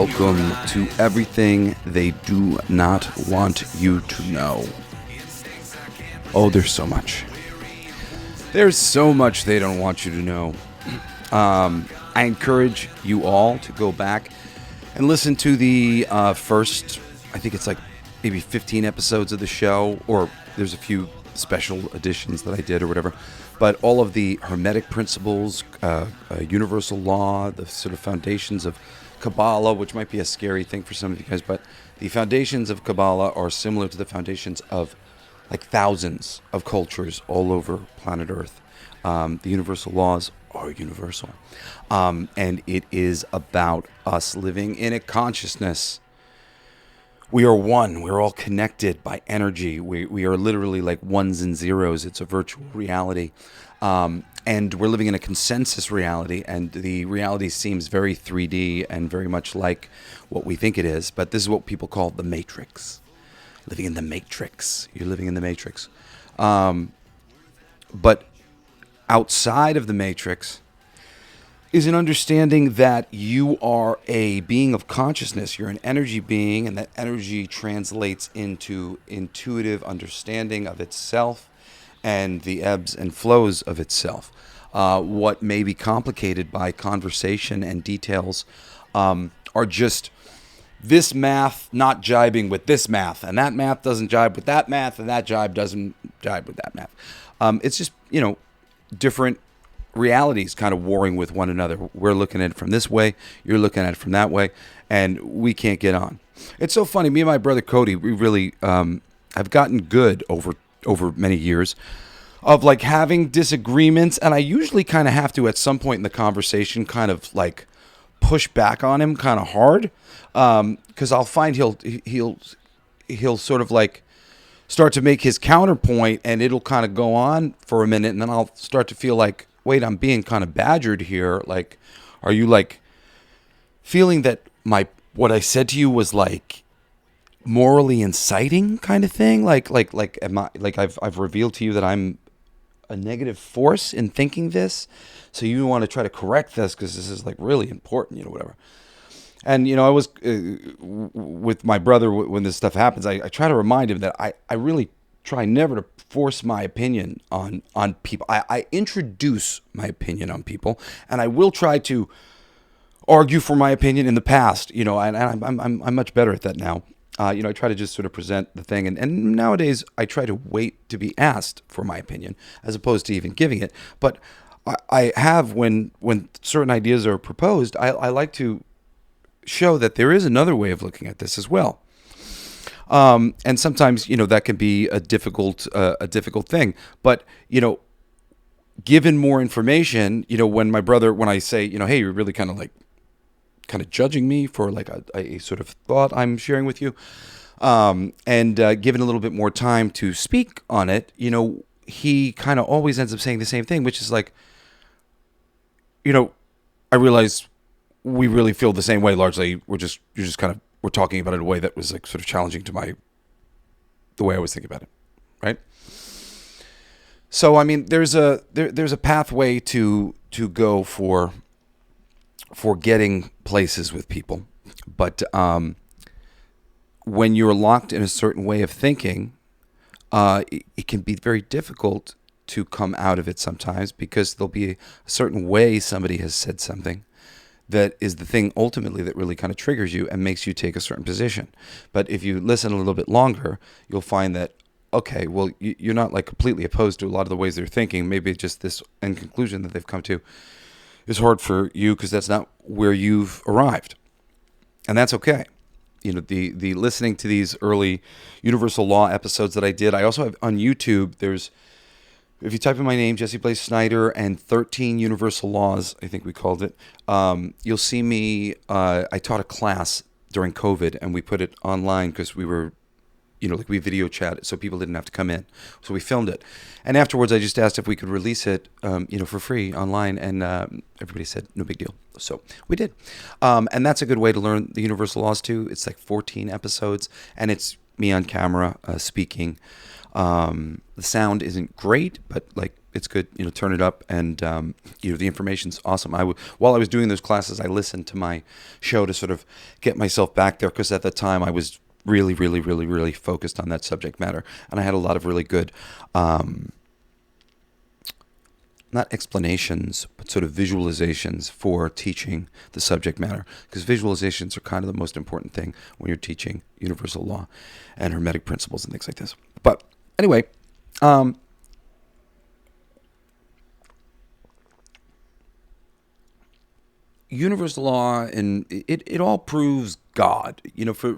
Welcome to Everything They Do Not Want You to Know. Oh, there's so much. There's so much they don't want you to know. I encourage you all to go back and listen to the first, I think it's like maybe 15 episodes of the show, or there's a few special editions that I did or whatever. But all of the Hermetic principles, universal law, the sort of foundations of Kabbalah, which might be a scary thing for some of you guys, but the foundations of Kabbalah are similar to the foundations of like thousands of cultures all over planet Earth. The universal laws are universal. And it is about us living in a consciousness. We are one. We're all connected by energy. We are literally like ones and zeros. It's a virtual reality. And we're living in a consensus reality, and the reality seems very 3D and very much like what we think it is. But this is what people call the Matrix. Living in the Matrix. You're living in the Matrix. But outside of the Matrix is an understanding that you are a being of consciousness. You're an energy being, and that energy translates into intuitive understanding of itself and the ebbs and flows of itself. What may be complicated by conversation and details are just this math not jibing with this math, and that math doesn't jibe with that math, and that jibe doesn't jibe with that math. It's just, different realities kind of warring with one another. We're looking at it from this way, you're looking at it from that way, and we can't get on. It's so funny. Me and my brother Cody, we really have gotten good over many years of like having disagreements, and I usually kind of have to at some point in the conversation kind of like push back on him kind of hard, because I'll find he'll sort of like start to make his counterpoint, and it'll kind of go on for a minute, and then I'll start to feel like, wait, I'm being kind of badgered here. Like, are you like feeling that what I said to you was like morally inciting kind of thing? Like am I, like I've revealed to you that I'm a negative force in thinking this, so you want to try to correct this because this is like really important, whatever. And I was with my brother when this stuff happens. I try to remind him that I really try never to force my opinion on people. I introduce my opinion on people, and I will try to argue for my opinion in the past, and I'm much better at that now. I try to just sort of present the thing, and nowadays I try to wait to be asked for my opinion as opposed to even giving it. But I have, when certain ideas are proposed, I like to show that there is another way of looking at this as well. And sometimes, that can be a difficult thing. But, given more information, when I say, hey, you're really kind of judging me for like a sort of thought I'm sharing with you, and given a little bit more time to speak on it, he kind of always ends up saying the same thing, which is like, I realize we really feel the same way. Largely, we're talking about it in a way that was like sort of challenging to the way I was thinking about it, right? So I mean, there's a pathway to go for getting places with people, but when you're locked in a certain way of thinking, it can be very difficult to come out of it sometimes, because there'll be a certain way somebody has said something that is the thing ultimately that really kind of triggers you and makes you take a certain position. But if you listen a little bit longer, you'll find that, okay, well, you're not like completely opposed to a lot of the ways they're thinking. Maybe just this end conclusion that they've come to is hard for you because that's not where you've arrived. And that's okay. The listening to these early universal law episodes that I did, I also have on YouTube, if you type in my name, Jesse Blaze Snider, and 13 Universal Laws, I think we called it, you'll see me, I taught a class during COVID, and we put it online because we were, we video chat, so people didn't have to come in. So we filmed it. And afterwards, I just asked if we could release it, for free online, and everybody said, no big deal. So we did. And that's a good way to learn the Universal Laws, too. It's like 14 episodes, and it's me on camera speaking. The sound isn't great, but like It's good. Turn it up, and the information's awesome. While I was doing those classes, I listened to my show to sort of get myself back there, because at the time I was really, really, really, really focused on that subject matter, and I had a lot of really good, not explanations, but sort of visualizations for teaching the subject matter, because visualizations are kind of the most important thing when you're teaching universal law and hermetic principles and things like this. But anyway, universal law, and it all proves God,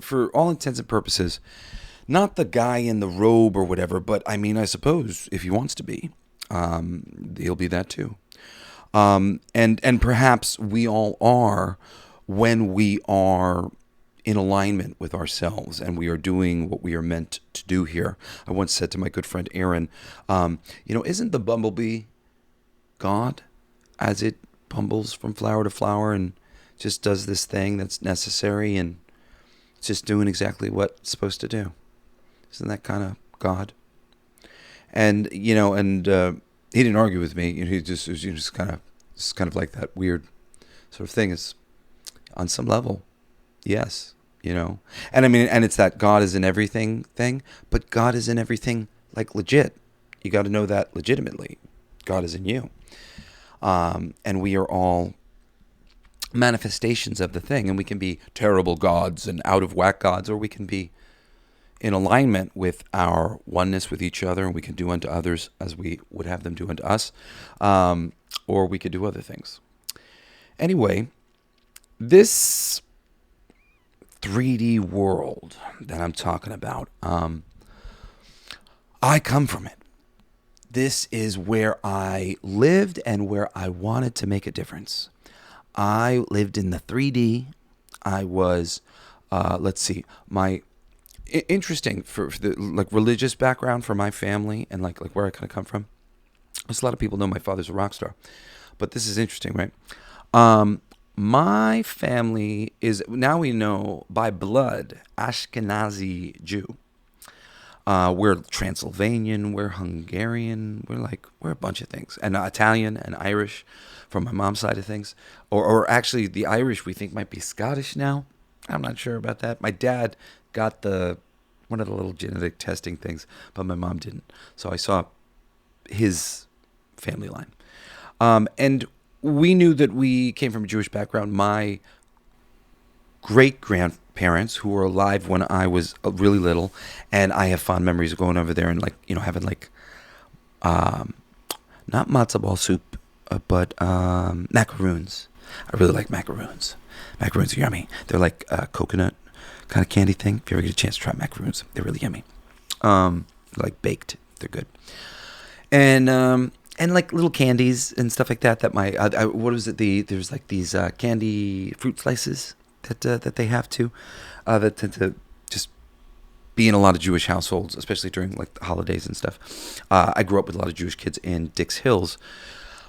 for all intents and purposes. Not the guy in the robe or whatever, but I mean, I suppose if he wants to be, he'll be that too. And perhaps we all are, when we are in alignment with ourselves and we are doing what we are meant to do here. I once said to my good friend Aaron, isn't the bumblebee God, as it bumbles from flower to flower and just does this thing that's necessary, and it's just doing exactly what it's supposed to do? Isn't that kind of God? And he didn't argue with me. He just was just kind of like that weird sort of thing. Is on some level, yes, And I mean, and it's that God is in everything thing, but God is in everything like legit. You got to know that legitimately. God is in you, and we are all manifestations of the thing, and we can be terrible gods and out of whack gods, or we can be in alignment with our oneness with each other, and we can do unto others as we would have them do unto us, or we could do other things. Anyway, this 3D world that I'm talking about, I come from it. This is where I lived and where I wanted to make a difference. I lived in the 3D. I was, my interesting for the religious background for my family, and like where I kind of come from. There's a lot of people know my father's a rock star, but this is interesting, right? My family is, now we know by blood, Ashkenazi Jew. We're Transylvanian, we're Hungarian, we're a bunch of things, and Italian and Irish from my mom's side of things, or actually the Irish we think might be Scottish now. I'm not sure about that. My dad got one of the little genetic testing things, but my mom didn't. So I saw his family line. And we knew that we came from a Jewish background. My great-grandparents, who were alive when I was really little, and I have fond memories of going over there and having not matzo ball soup, but macaroons. I really like macaroons. Macaroons are yummy. They're like coconut kind of candy thing. If you ever get a chance to try macaroons, they're really yummy. They're like baked. They're good. And like little candies and stuff like that. That what was it? There's like these candy fruit slices that they have too. That tend to just be in a lot of Jewish households, especially during like the holidays and stuff. I grew up with a lot of Jewish kids in Dix Hills.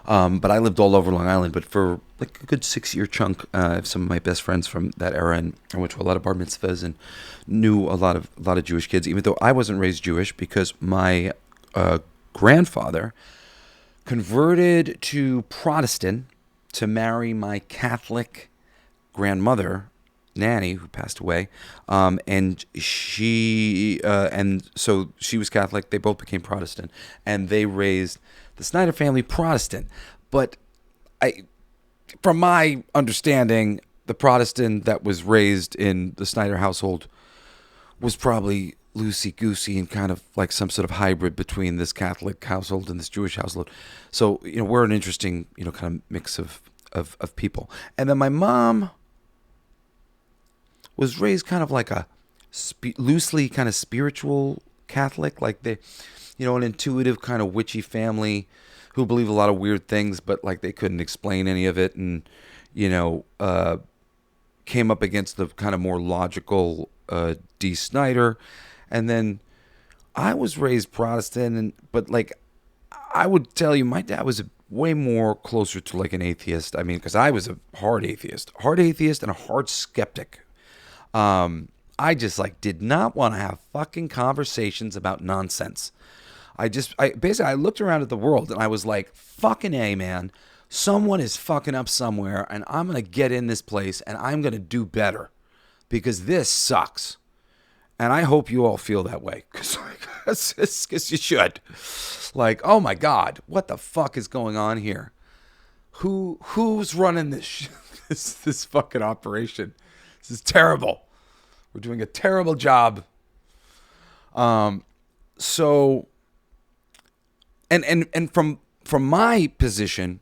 But I lived all over Long Island. But for like a good 6-year chunk, some of my best friends from that era, and I went to a lot of bar mitzvahs and knew a lot of Jewish kids. Even though I wasn't raised Jewish, because my grandfather converted to Protestant to marry my Catholic grandmother, Nanny, who passed away, and so she was Catholic. They both became Protestant, and they raised the Snider family Protestant. But from my understanding, the Protestant that was raised in the Snider household was probably loosey-goosey and kind of like some sort of hybrid between this Catholic household and this Jewish household. So, we're an interesting, kind of mix of people. And then my mom was raised kind of like a loosely kind of spiritual Catholic, like an intuitive kind of witchy family who believe a lot of weird things, but like they couldn't explain any of it, and came up against the kind of more logical D. Snider. And then I was raised Protestant, but like I would tell you, my dad was way more closer to like an atheist. I mean, because I was a hard atheist and a hard skeptic. I just did not want to have fucking conversations about nonsense. I looked around at the world and I was like, fucking A, man. Someone is fucking up somewhere, and I'm going to get in this place and I'm going to do better because this sucks. And I hope you all feel that way because you should. Like, oh my God, what the fuck is going on here? Who's running this this fucking operation? This is terrible. We're doing a terrible job. So, and from my position,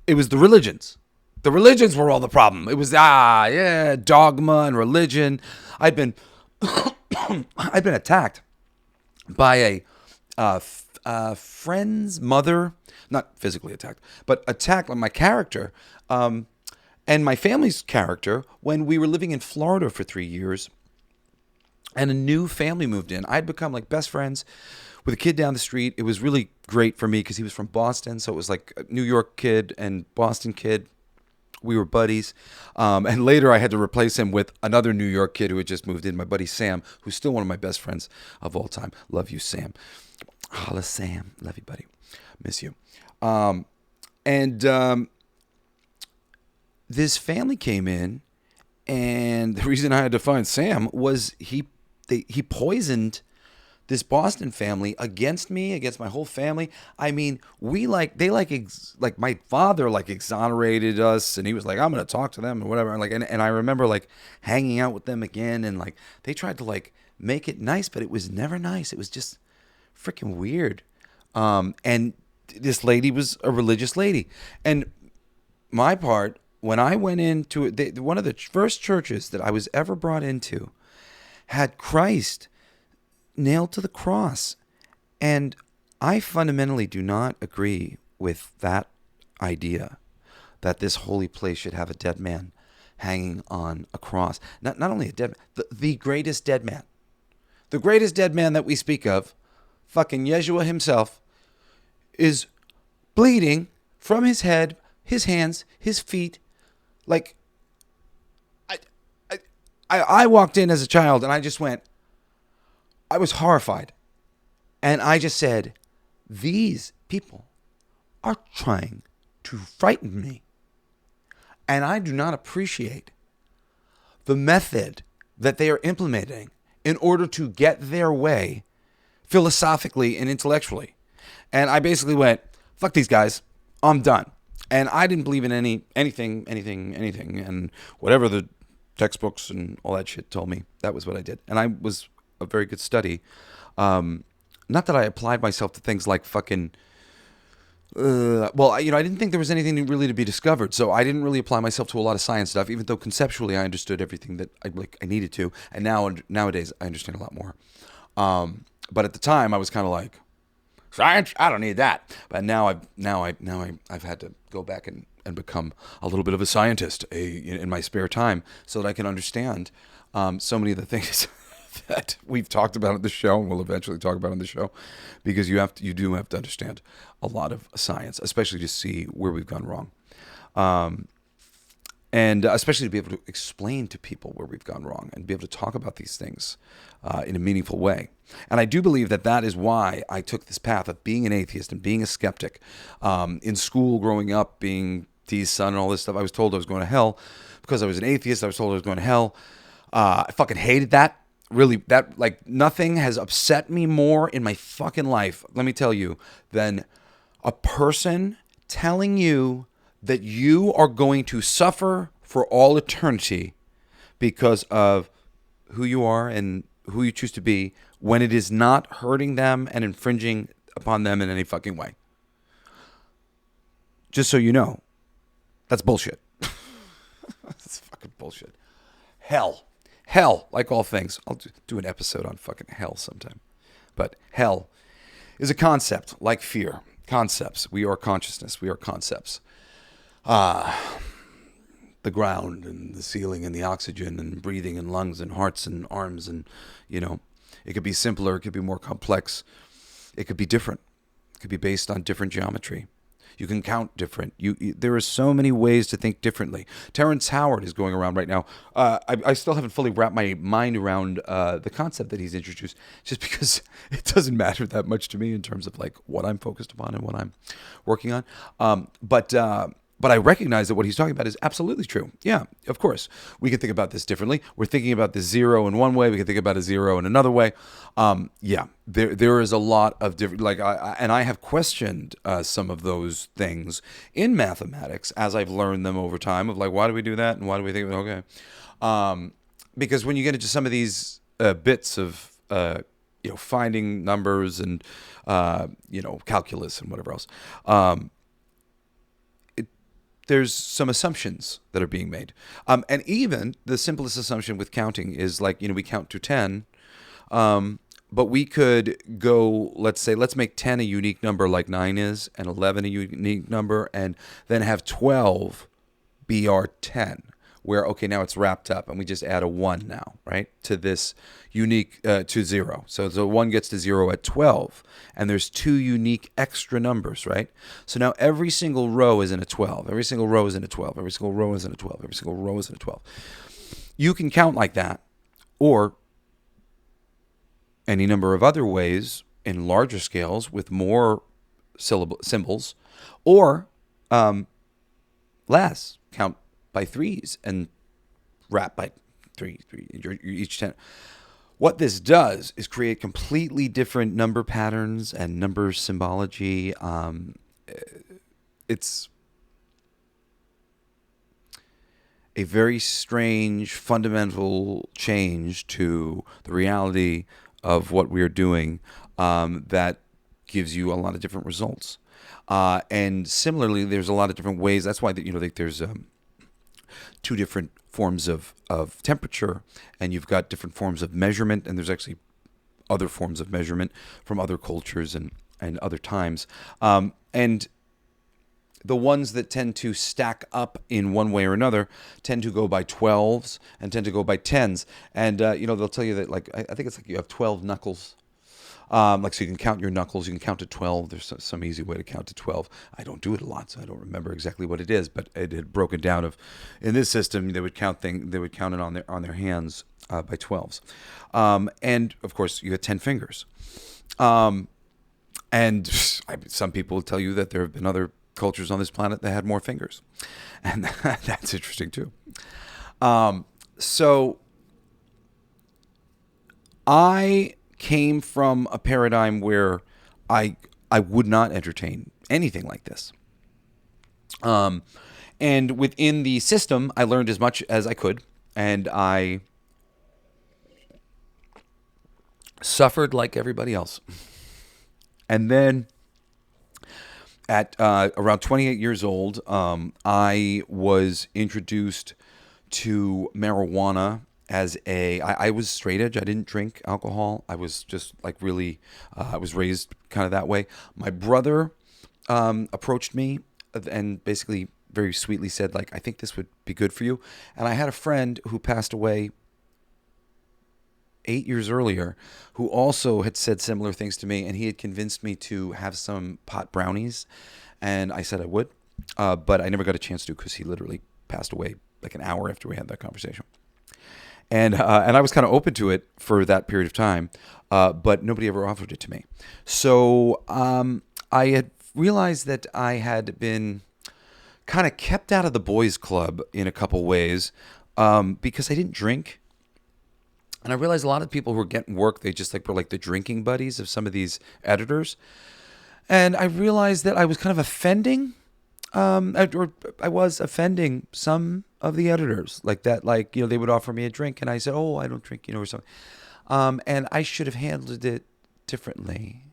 it was the religions. The religions were all the problem. It was dogma and religion. I'd been I'd been attacked by a friend's mother, not physically attacked, but attacked on my character and my family's character when we were living in Florida for 3 years, and a new family moved in. I'd become like best friends with a kid down the street. It was really great for me because he was from Boston, so it was like a New York kid and Boston kid. We were buddies. And later I had to replace him with another New York kid who had just moved in, my buddy Sam, who's still one of my best friends of all time. Love you, Sam. Holla, Sam. Love you, buddy. Miss you. This family came in, and the reason I had to find Sam was he poisoned this Boston family against me, against my whole family. I mean, my father exonerated us, and he was like, I'm going to talk to them and whatever. And I remember like hanging out with them again, and like they tried to like make it nice, but it was never nice. It was just freaking weird. And this lady was a religious lady. And my part, when I went into one of the first churches that I was ever brought into had Christ nailed to the cross. And I fundamentally do not agree with that idea that this holy place should have a dead man hanging on a cross. Not only a dead man, the greatest dead man. The greatest dead man that we speak of, fucking Yeshua himself, is bleeding from his head, his hands, his feet. Like, I walked in as a child and I just went, I was horrified. And I just said, these people are trying to frighten me. And I do not appreciate the method that they are implementing in order to get their way philosophically and intellectually. And I basically went, fuck these guys. I'm done. And I didn't believe in anything. And whatever the textbooks and all that shit told me, that was what I did. And I was a very good study. Not that I applied myself to things like fucking... I didn't think there was anything really to be discovered, so I didn't really apply myself to a lot of science stuff, even though conceptually I understood everything that I needed to, and nowadays I understand a lot more. But at the time, I was kind of like, science? I don't need that. But now I've had to go back and become a little bit of a scientist in my spare time, so that I can understand so many of the things that we've talked about on the show, and we'll eventually talk about on the show, because you do have to understand a lot of science, especially to see where we've gone wrong, and especially to be able to explain to people where we've gone wrong and be able to talk about these things in a meaningful way. And I do believe that is why I took this path of being an atheist and being a skeptic. In school, growing up, being D's son and all this stuff, I was told I was going to hell because I was an atheist. I was told I was going to hell. I fucking hated that. Really, nothing has upset me more in my fucking life, let me tell you, than a person telling you that you are going to suffer for all eternity because of who you are and who you choose to be, when it is not hurting them and infringing upon them in any fucking way. Just so you know, that's bullshit. That's fucking bullshit. Hell, like all things. I'll do an episode on fucking hell sometime. But hell is a concept, like fear. Concepts. We are consciousness. We are concepts. The ground and the ceiling and the oxygen and breathing and lungs and hearts and arms and, it could be simpler. It could be more complex. It could be different. It could be based on different geometry. You can count different. There are so many ways to think differently. Terrence Howard is going around right now. I still haven't fully wrapped my mind around the concept that he's introduced, just because it doesn't matter that much to me in terms of like what I'm focused upon and what I'm working on. But I recognize that what he's talking about is absolutely true. Yeah, of course. We can think about this differently. We're thinking about the zero in one way. We can think about a zero in another way. Yeah, there is a lot of different, and I have questioned some of those things in mathematics as I've learned them over time of like, why do we do that? And why do we think of it? Okay. Because when you get into some of these bits of, finding numbers and, calculus and whatever else, there's some assumptions that are being made. And even the simplest assumption with counting is like, we count to 10, but we could go, let's make 10 a unique number like 9 is, and 11 a unique number, and then have 12 be our 10, where, okay, now it's wrapped up, and we just add a 1 now, right, to this unique, to 0. So the 1 gets to 0 at 12, and there's 2 unique extra numbers, right? So now every single row is in a 12. Every single row is in a 12. Every single row is in a 12. Every single row is in a 12. You can count like that, or any number of other ways in larger scales with more symbols, or less. Count by threes and wrap by three each 10. What this does is create completely different number patterns and number symbology. It's a very strange, fundamental change to the reality of what we are doing that gives you a lot of different results. And similarly, there's a lot of different ways. That's why there's 2 different forms of temperature, and you've got different forms of measurement, and there's actually other forms of measurement from other cultures and other times. And the ones that tend to stack up in one way or another tend to go by 12s and tend to go by 10s. And, they'll tell you that, like, I think it's like you have 12 knuckles. So you can count your knuckles. You can count to 12. There's some easy way to count to 12. I don't do it a lot, so I don't remember exactly what it is. But it had broken down in this system, they would count it on their hands by 12s. And of course, you had 10 fingers. And some people will tell you that there have been other cultures on this planet that had more fingers, and that's interesting too. So I came from a paradigm where I would not entertain anything like this. And within the system, I learned as much as I could, and I suffered like everybody else. And then at around 28 years old, I was introduced to marijuana as I was straight edge. I didn't drink alcohol. I was just like really, I was raised kind of that way. My brother approached me and basically very sweetly said, like, I think this would be good for you. And I had a friend who passed away 8 years earlier who also had said similar things to me, and he had convinced me to have some pot brownies, and I said I would, but I never got a chance to because he literally passed away like an hour after we had that conversation. And I was kind of open to it for that period of time, but nobody ever offered it to me. So I had realized that I had been kind of kept out of the boys' club in a couple ways because I didn't drink. And I realized a lot of people who were getting work, they just were like the drinking buddies of some of these editors. And I realized that I was kind of offending, or I was offending some of the editors like that. Like, they would offer me a drink and I said, oh, I don't drink, or something. And I should have handled it differently.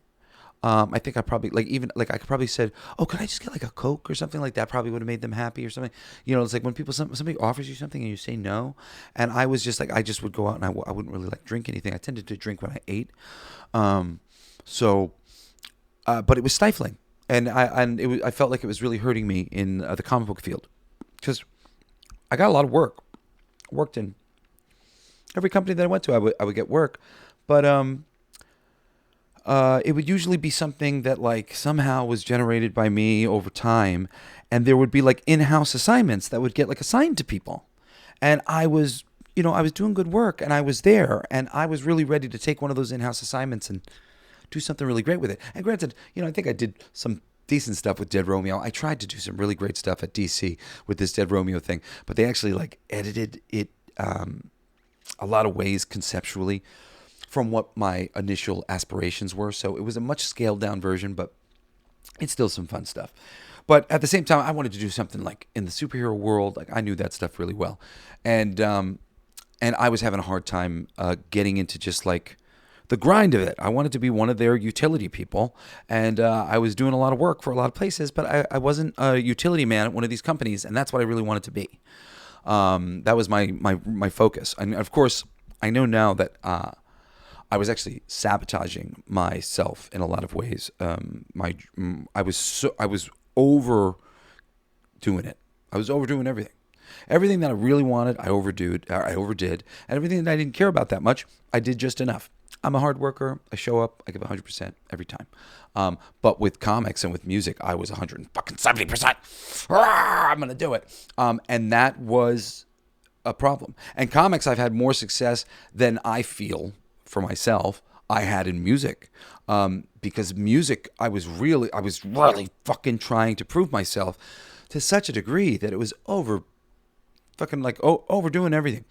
I think I probably I could probably said, oh, could I just get like a Coke or something like that? Probably would have made them happy or something. It's like when somebody offers you something and you say no. And I was just like, I just would go out and I wouldn't really drink anything. I tended to drink when I ate. But it was stifling. And I felt like it was really hurting me in the comic book field because I got a lot of work. Worked in every company that I went to, I would get work. But it would usually be something that like somehow was generated by me over time, and there would be like in-house assignments that would get like assigned to people, and I was, I was doing good work, and I was there, and I was really ready to take one of those in-house assignments and do something really great with it. And granted, I think I did some decent stuff with Dead Romeo. I tried to do some really great stuff at DC with this Dead Romeo thing, but they actually like edited it a lot of ways conceptually from what my initial aspirations were. So it was a much scaled down version, but it's still some fun stuff. But at the same time, I wanted to do something like in the superhero world. Like I knew that stuff really well, and I was having a hard time getting into just like the grind of it. I wanted to be one of their utility people, and I was doing a lot of work for a lot of places, but I wasn't a utility man at one of these companies, and that's what I really wanted to be. That was my focus. And of course, I know now that I was actually sabotaging myself in a lot of ways. I was overdoing it. I was overdoing everything. Everything that I really wanted, I overdid, and everything that I didn't care about that much, I did just enough. I'm a hard worker. I show up. I give 100% every time. But with comics and with music, I was 170%. I'm gonna do it. And that was a problem. And comics, I've had more success than I feel for myself I had in music. Because music, I was really fucking trying to prove myself to such a degree that it was overdoing everything.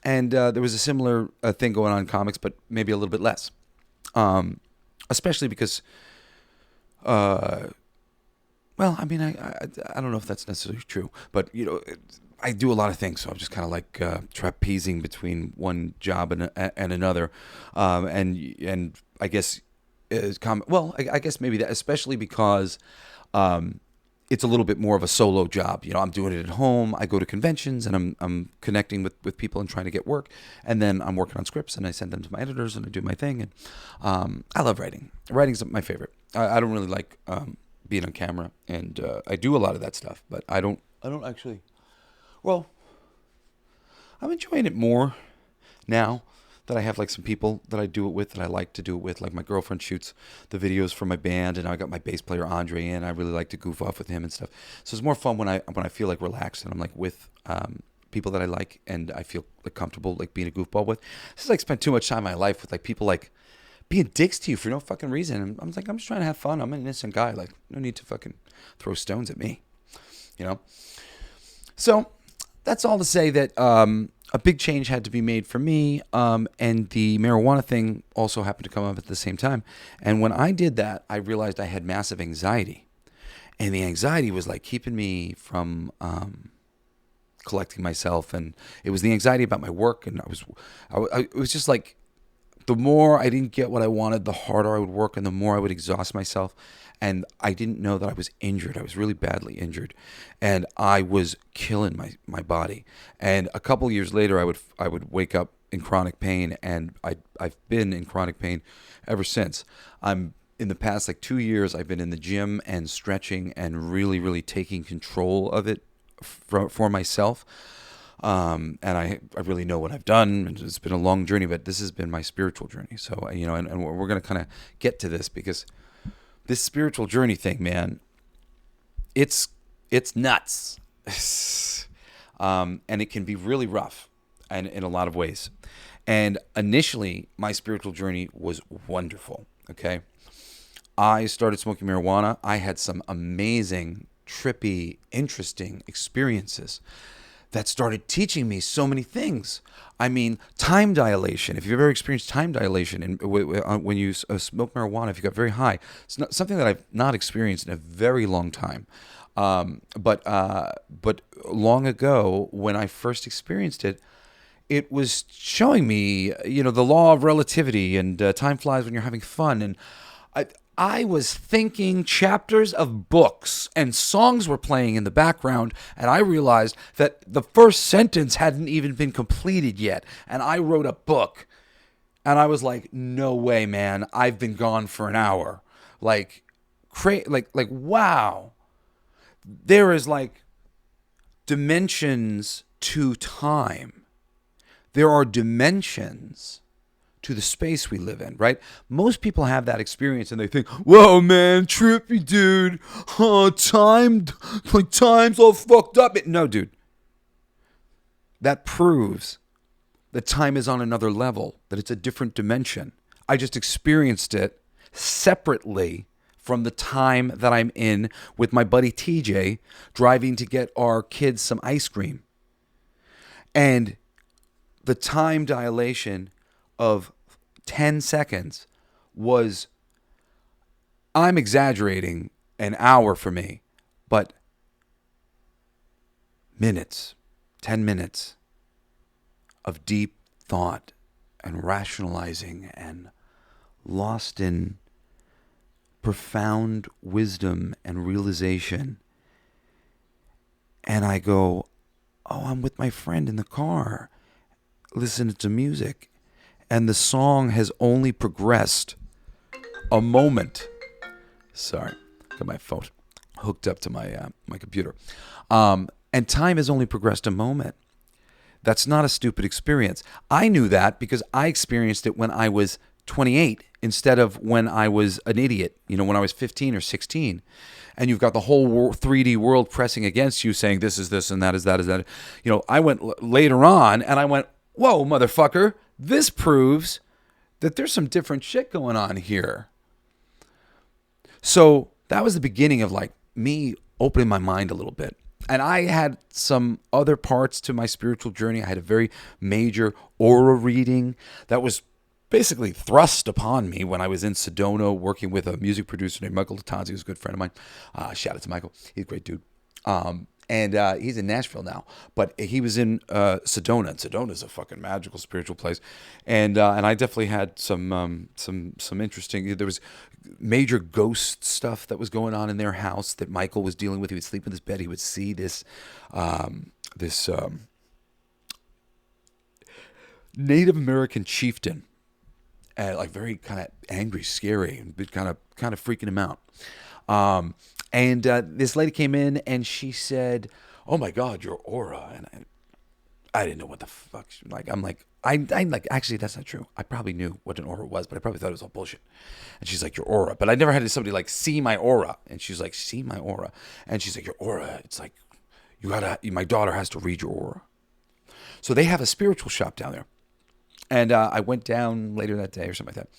And there was a similar thing going on in comics, but maybe a little bit less. Especially because, I don't know if that's necessarily true, but I do a lot of things, so I'm just kind of like trapezing between one job and another, and I guess I guess maybe that, especially because it's a little bit more of a solo job. I'm doing it at home. I go to conventions and I'm connecting with people and trying to get work. And then I'm working on scripts and I send them to my editors and I do my thing. And I love writing. Writing's my favorite. I don't really like being on camera, and I do a lot of that stuff, but I don't actually. Well, I'm enjoying it more now that I have like some people that I do it with, that I like to do it with. Like my girlfriend shoots the videos for my band, and I got my bass player Andre in. I really like to goof off with him and stuff. So it's more fun when I feel like relaxed and I'm like with people that I like and I feel like comfortable like being a goofball with. This is like spent too much time in my life with like people like being dicks to you for no fucking reason. And I'm just trying to have fun. I'm an innocent guy. Like no need to fucking throw stones at me, So that's all to say that a big change had to be made for me, and the marijuana thing also happened to come up at the same time. And when I did that, I realized I had massive anxiety, and the anxiety was like keeping me from collecting myself, and it was the anxiety about my work, and it was just like the more I didn't get what I wanted, the harder I would work, and the more I would exhaust myself. And I didn't know that I was injured. I was really badly injured, and I was killing my body. And a couple years later, I would wake up in chronic pain, and I've been in chronic pain ever since. In the past like 2 years, I've been in the gym and stretching and really, really taking control of it for myself. And I really know what I've done. It's been a long journey, but this has been my spiritual journey. So, and we're going to kind of get to this because this spiritual journey thing, man, it's nuts. And it can be really rough and in a lot of ways. And initially, my spiritual journey was wonderful, okay? I started smoking marijuana. I had some amazing, trippy, interesting experiences that started teaching me so many things. I mean, time dilation. If you've ever experienced time dilation and when you smoke marijuana, if you got very high, it's not something that I've not experienced in a very long time. But long ago, when I first experienced it, it was showing me, the law of relativity and time flies when you're having fun. And I was thinking chapters of books and songs were playing in the background, and I realized that the first sentence hadn't even been completed yet, and I wrote a book. And I was like, no way, man. I've been gone for an hour. Like wow. There is like dimensions to time. There are dimensions to the space we live in, right? Most people have that experience and they think, whoa, man, trippy, dude. Time's all fucked up. No, dude. That proves that time is on another level, that it's a different dimension. I just experienced it separately from the time that I'm in with my buddy TJ driving to get our kids some ice cream. And the time dilation of 10 seconds was, I'm exaggerating, an hour for me, but minutes, 10 minutes of deep thought and rationalizing and lost in profound wisdom and realization. And I go, oh, I'm with my friend in the car, listening to music. And the song has only progressed a moment. Sorry, got my phone hooked up to my computer. And time has only progressed a moment. That's not a stupid experience. I knew that because I experienced it when I was 28 instead of when I was an idiot, when I was 15 or 16. And you've got the whole 3D world pressing against you saying this is this and that is that is that. I went later on and I went, whoa, motherfucker, this proves that there's some different shit going on here. So that was the beginning of me opening my mind a little bit. And I had some other parts to my spiritual journey. I had a very major aura reading that was basically thrust upon me when I was in Sedona working with a music producer named Michael Latanzi, who's a good friend of mine. Shout out to Michael. He's a great dude. And he's in Nashville now, but he was in Sedona. And Sedona's a fucking magical spiritual place. And I definitely had some interesting, there was major ghost stuff that was going on in their house that Michael was dealing with. He would sleep in his bed. He would see this Native American chieftain, very kind of angry, scary, and kind of freaking him out. And this lady came in and she said, "Oh my God, your aura!" And I didn't know what the fuck. I'm like, actually, that's not true. I probably knew what an aura was, but I probably thought it was all bullshit. And she's like, "Your aura," but I never had somebody see my aura. And she's like, "See my aura," and she's like, "Your aura. It's like my daughter has to read your aura." So they have a spiritual shop down there, and I went down later that day or something like that.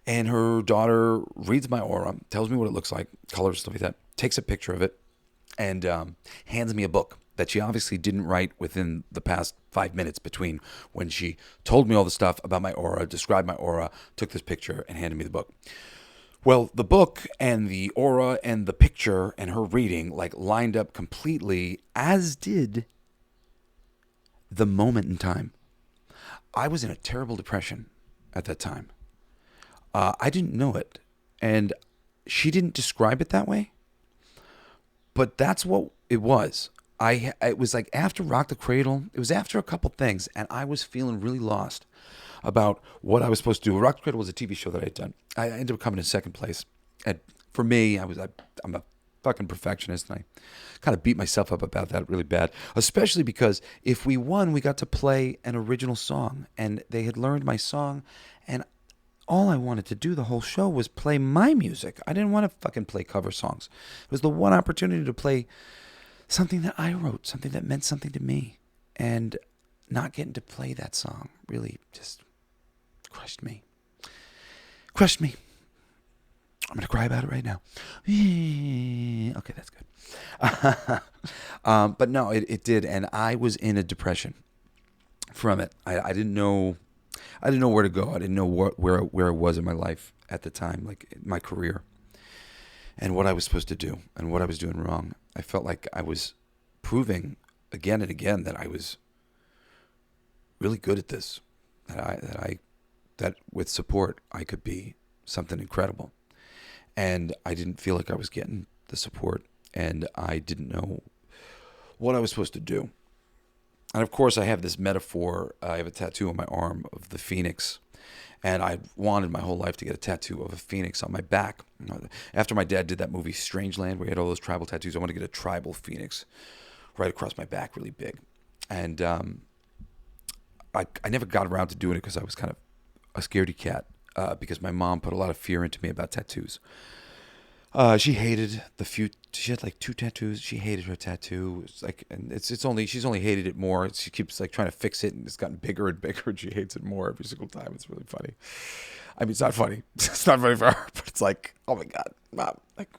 And her daughter reads my aura, tells me what it looks like, colors, stuff like that, takes a picture of it, and hands me a book that she obviously didn't write within the past 5 minutes between when she told me all the stuff about my aura, described my aura, took this picture, and handed me the book. Well, the book and the aura and the picture and her reading lined up completely, as did the moment in time. I was in a terrible depression at that time. I didn't know it, and she didn't describe it that way, but that's what it was. It was after Rock the Cradle, it was after a couple things, and I was feeling really lost about what I was supposed to do. Rock the Cradle was a TV show that I had done. I ended up coming in second place, and for me, I'm a fucking perfectionist, and I kind of beat myself up about that really bad, especially because if we won, we got to play an original song, and they had learned my song, and all I wanted to do the whole show was play my music. I didn't want to fucking play cover songs. It was the one opportunity to play something that I wrote, something that meant something to me. And not getting to play that song really just crushed me. Crushed me. I'm going to cry about it right now. Okay, that's good. But no, it did. And I was in a depression from it. I didn't know where to go. I didn't know where I was in my life at the time, my career, and what I was supposed to do and what I was doing wrong. I felt like I was proving again and again that I was really good at this, that with support I could be something incredible. And I didn't feel like I was getting the support, and I didn't know what I was supposed to do. And of course, I have this metaphor. I have a tattoo on my arm of the phoenix. And I wanted my whole life to get a tattoo of a phoenix on my back. After my dad did that movie Strangeland, where he had all those tribal tattoos, I wanted to get a tribal phoenix right across my back, really big. And I never got around to doing it because I was kind of a scaredy cat because my mom put a lot of fear into me about tattoos. She hated the few. She had like 2 tattoos. She hated her tattoo. It's like, and it's only she's only hated it more. She keeps like trying to fix it, and it's gotten bigger and bigger. And she hates it more every single time. It's really funny. I mean, it's not funny. It's not funny for her, but it's like, oh my god, mom, like,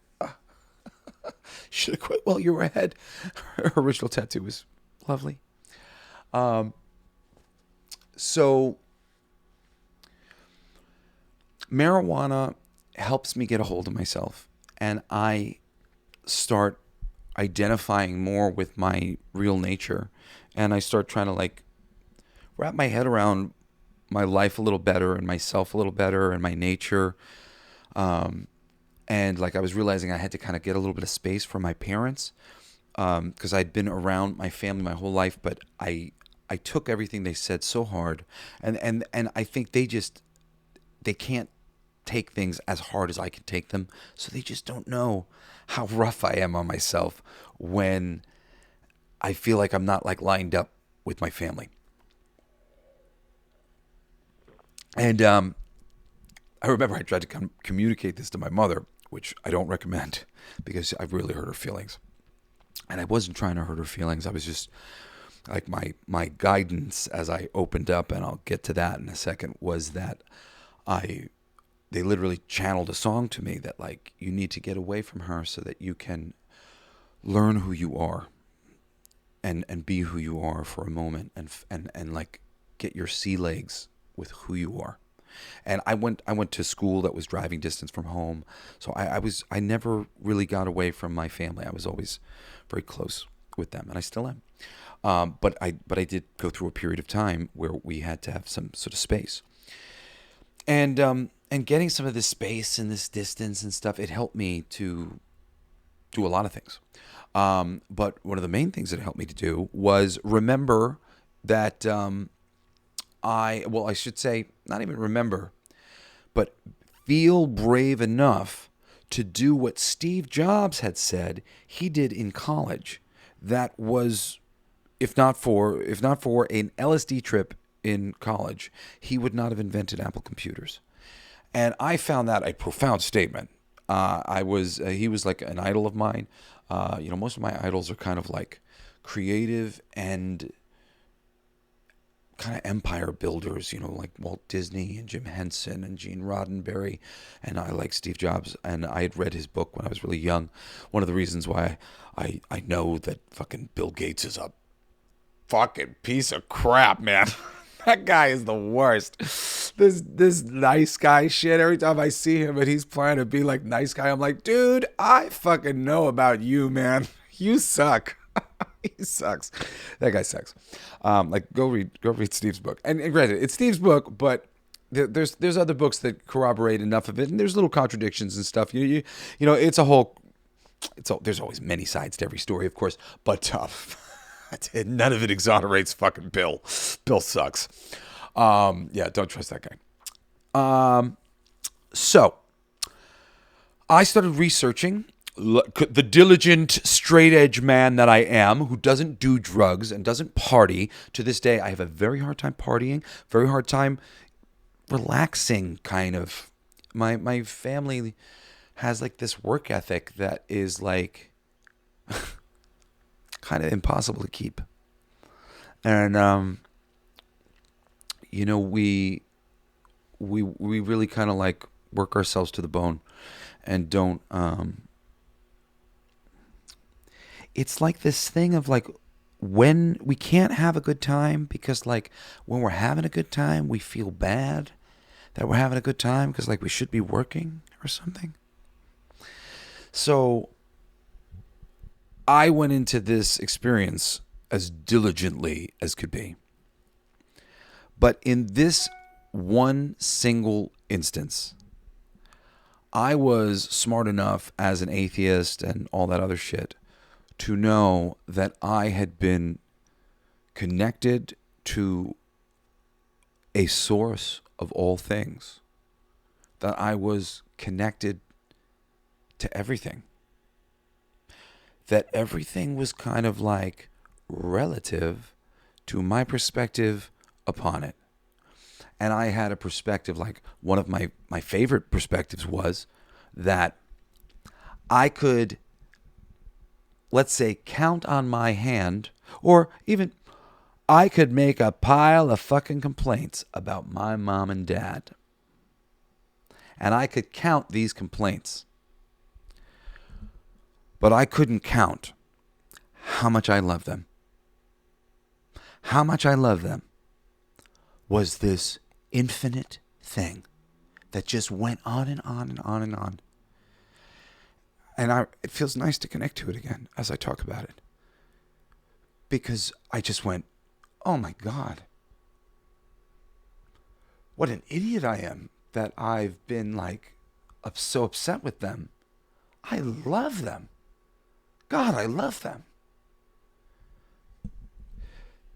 should have quit while you were ahead. Her original tattoo was lovely. So marijuana helps me get a hold of myself, and I start identifying more with my real nature, and I start trying to like wrap my head around my life a little better and myself a little better and my nature. And like I was realizing I had to kind of get a little bit of space from my parents because I'd been around my family my whole life, but I took everything they said so hard, and I think they can't take things as hard as I can take them, so they just don't know how rough I am on myself when I feel like I'm not like lined up with my family. And I remember I tried to communicate this to my mother, which I don't recommend because I really hurt her feelings. And I wasn't trying to hurt her feelings. I was just like my guidance as I opened up, and I'll get to that in a second, was that they literally channeled a song to me that like, you need to get away from her so that you can learn who you are and be who you are for a moment and like get your sea legs with who you are. And I went to school that was driving distance from home, so I never really got away from my family. I was always very close with them, and I still am. But I did go through a period of time where we had to have some sort of space, and getting some of this space and this distance and stuff, it helped me to do a lot of things. But one of the main things that it helped me to do was remember that. I should say, not even remember, but feel brave enough to do what Steve Jobs had said he did in college. That was, if not for an LSD trip in college, he would not have invented Apple computers. And I found that a profound statement. He was like an idol of mine. Most of my idols are kind of like creative and kind of empire builders, like Walt Disney and Jim Henson and Gene Roddenberry. And I like Steve Jobs, and I had read his book when I was really young. One of the reasons why I know that fucking Bill Gates is a fucking piece of crap, man. That guy is the worst. This nice guy shit, every time I see him and he's planning to be like nice guy, I'm like, dude, I fucking know about you, man. You suck. He sucks. That guy sucks. Go read Steve's book. And granted, it's Steve's book, but there's other books that corroborate enough of it, and there's little contradictions and stuff. It's a whole. There's always many sides to every story, of course, but none of it exonerates fucking Bill. Bill sucks. Don't trust that guy. So I started researching. The diligent, straight-edge man that I am, who doesn't do drugs and doesn't party. To this day, I have a very hard time partying, very hard time relaxing, kind of. My family has like this work ethic that is like kind of impossible to keep. And we really kind of like work ourselves to the bone and don't it's like this thing of like, when we can't have a good time because like when we're having a good time we feel bad that we're having a good time because like we should be working or something. So I went into this experience as diligently as could be. But in this one single instance, I was smart enough as an atheist and all that other shit to know that I had been connected to a source of all things, that I was connected to everything, that everything was kind of like relative to my perspective upon it. And I had a perspective, like one of my favorite perspectives was that I could, let's say, count on my hand, or even I could make a pile of fucking complaints about my mom and dad. And I could count these complaints. But I couldn't count how much I love them. How much I love them was this infinite thing that just went on and on and on and on. And it feels nice to connect to it again as I talk about it. Because I just went, oh my God. What an idiot I am that I've been like so upset with them. I love them. God, I love them.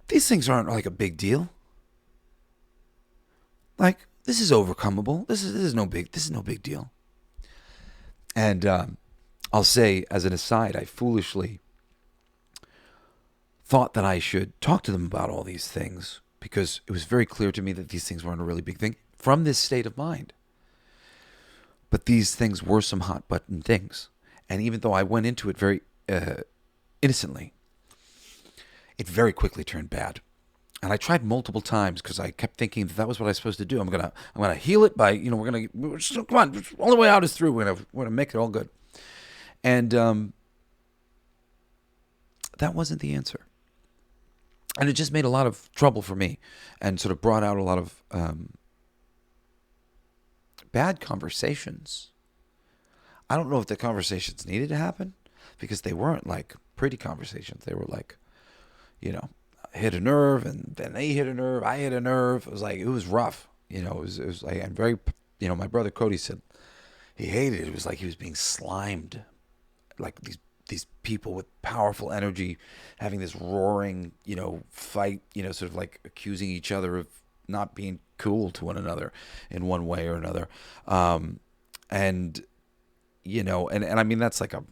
These things aren't like a big deal. Like, this is overcomable. This is no big deal. And I'll say, as an aside, I foolishly thought that I should talk to them about all these things because it was very clear to me that these things weren't a really big thing from this state of mind. But these things were some hot button things. And even though I went into it very innocently, it very quickly turned bad. And I tried multiple times because I kept thinking that was what I was supposed to do. I'm gonna heal it by, come on, all the way out is through. We're gonna make it all good. And that wasn't the answer. And it just made a lot of trouble for me and sort of brought out a lot of bad conversations. I don't know if the conversations needed to happen because they weren't like pretty conversations. They were like, hit a nerve, and then they hit a nerve. I hit a nerve. It was rough. It was like, and very, my brother Cody said he hated it. It was like he was being slimed, like these people with powerful energy having this roaring, fight, sort of like accusing each other of not being cool to one another in one way or another. And I mean, that's like a,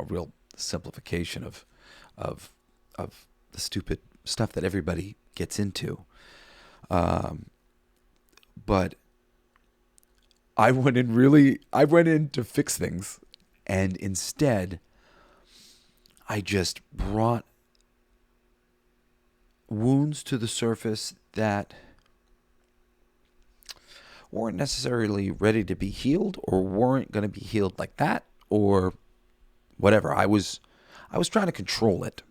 real simplification of the stupid stuff that everybody gets into. But I went in to fix things, and instead I just brought wounds to the surface that weren't necessarily ready to be healed, or weren't going to be healed like that, or whatever. I was trying to control it,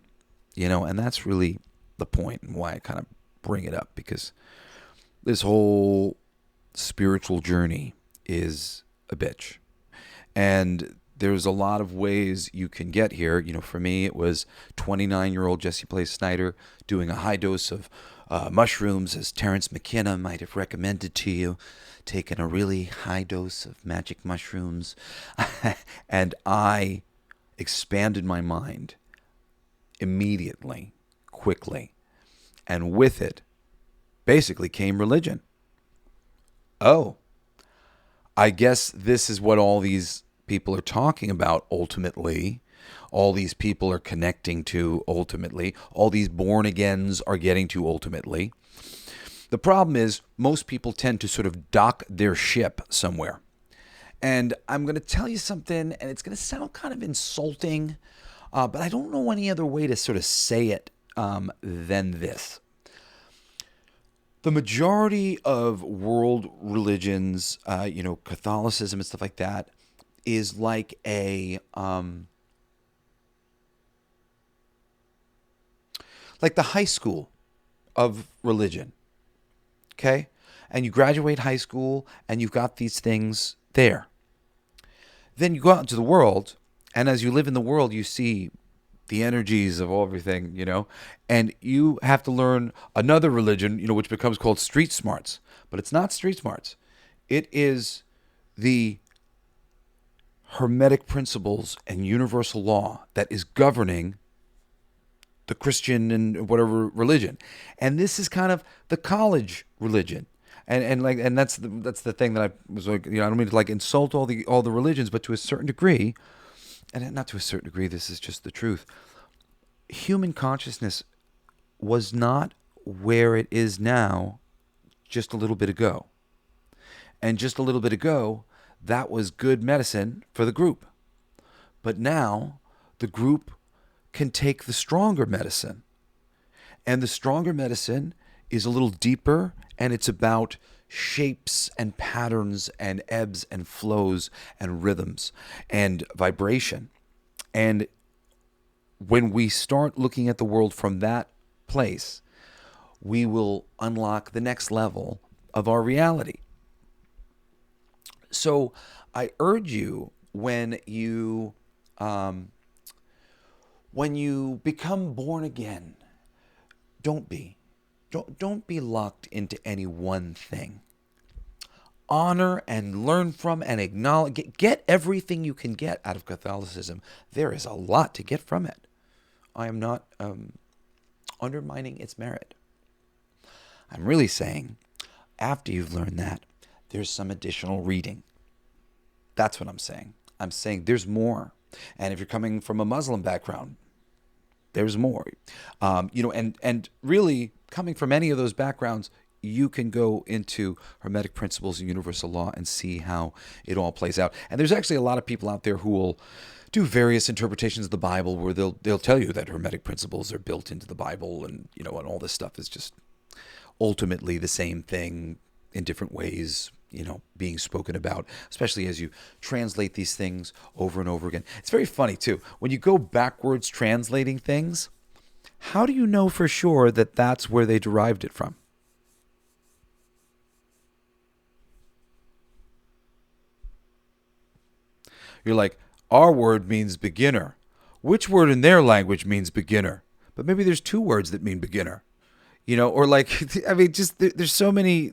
and that's really the point and why I kind of bring it up, because this whole spiritual journey is a bitch. And there's a lot of ways you can get here. For me, it was 29-year-old Jesse Blaze Snider doing a high dose of mushrooms, as Terrence McKenna might have recommended to you, taking a really high dose of magic mushrooms. And I expanded my mind immediately, quickly. And with it, basically came religion. Oh, I guess this is what all these people are talking about ultimately. All these people are connecting to ultimately. All these born-agains are getting to ultimately. The problem is most people tend to sort of dock their ship somewhere. And I'm going to tell you something, and it's going to sound kind of insulting, but I don't know any other way to sort of say it than this. The majority of world religions, Catholicism and stuff like that, is like like the high school of religion, okay? And you graduate high school, and you've got these things there. Then you go out into the world, and as you live in the world, you see the energies of everything, and you have to learn another religion, which becomes called street smarts. But it's not street smarts. It is the hermetic principles and universal law that is governing the Christian and whatever religion. And this is kind of the college religion. And that's the thing that I was like, I don't mean to like insult all the religions, but to a certain degree, and not to a certain degree, this is just the truth. Human consciousness was not where it is now just a little bit ago. And just a little bit ago, that was good medicine for the group. But now the group can take the stronger medicine. And the stronger medicine is a little deeper, and it's about shapes and patterns and ebbs and flows and rhythms and vibration. And when we start looking at the world from that place, we will unlock the next level of our reality. So I urge you, when you become born again, don't be locked into any one thing. Honor and learn from and acknowledge, get everything you can get out of Catholicism. There is a lot to get from it. I am not undermining its merit. I'm really saying, after you've learned that, there's some additional reading. That's what I'm saying. I'm saying there's more. And if you're coming from a Muslim background, there's more. And really, coming from any of those backgrounds, you can go into Hermetic principles and universal law and see how it all plays out. And there's actually a lot of people out there who will do various interpretations of the Bible where they'll tell you that Hermetic principles are built into the Bible, and and all this stuff is just ultimately the same thing in different ways, being spoken about, especially as you translate these things over and over again. It's very funny too. When you go backwards translating things, how do you know for sure that that's where they derived it from? You're like, our word means beginner. Which word in their language means beginner? But maybe there's two words that mean beginner. Or like, I mean, just there's so many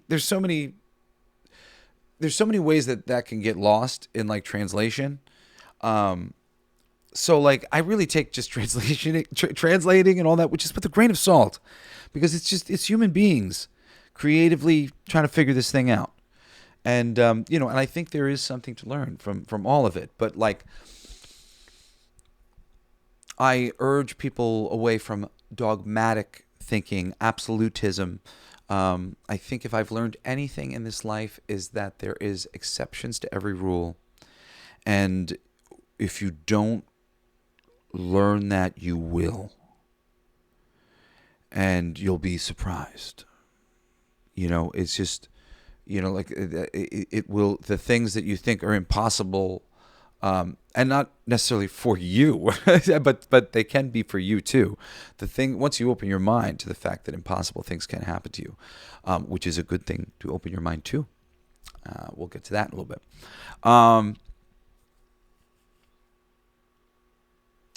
ways that can get lost in like translation. So like, I really take just translating and all that, which is with a grain of salt, because it's human beings creatively trying to figure this thing out. And, and I think there is something to learn from all of it. But like, I urge people away from dogmatic thinking, absolutism. I think if I've learned anything in this life, is that there is exceptions to every rule. And if you don't learn that, you will. And you'll be surprised. It's just, like it will, the things that you think are impossible, and not necessarily for you, but they can be for you too. Once you open your mind to the fact that impossible things can happen to you, which is a good thing to open your mind to. We'll get to that in a little bit.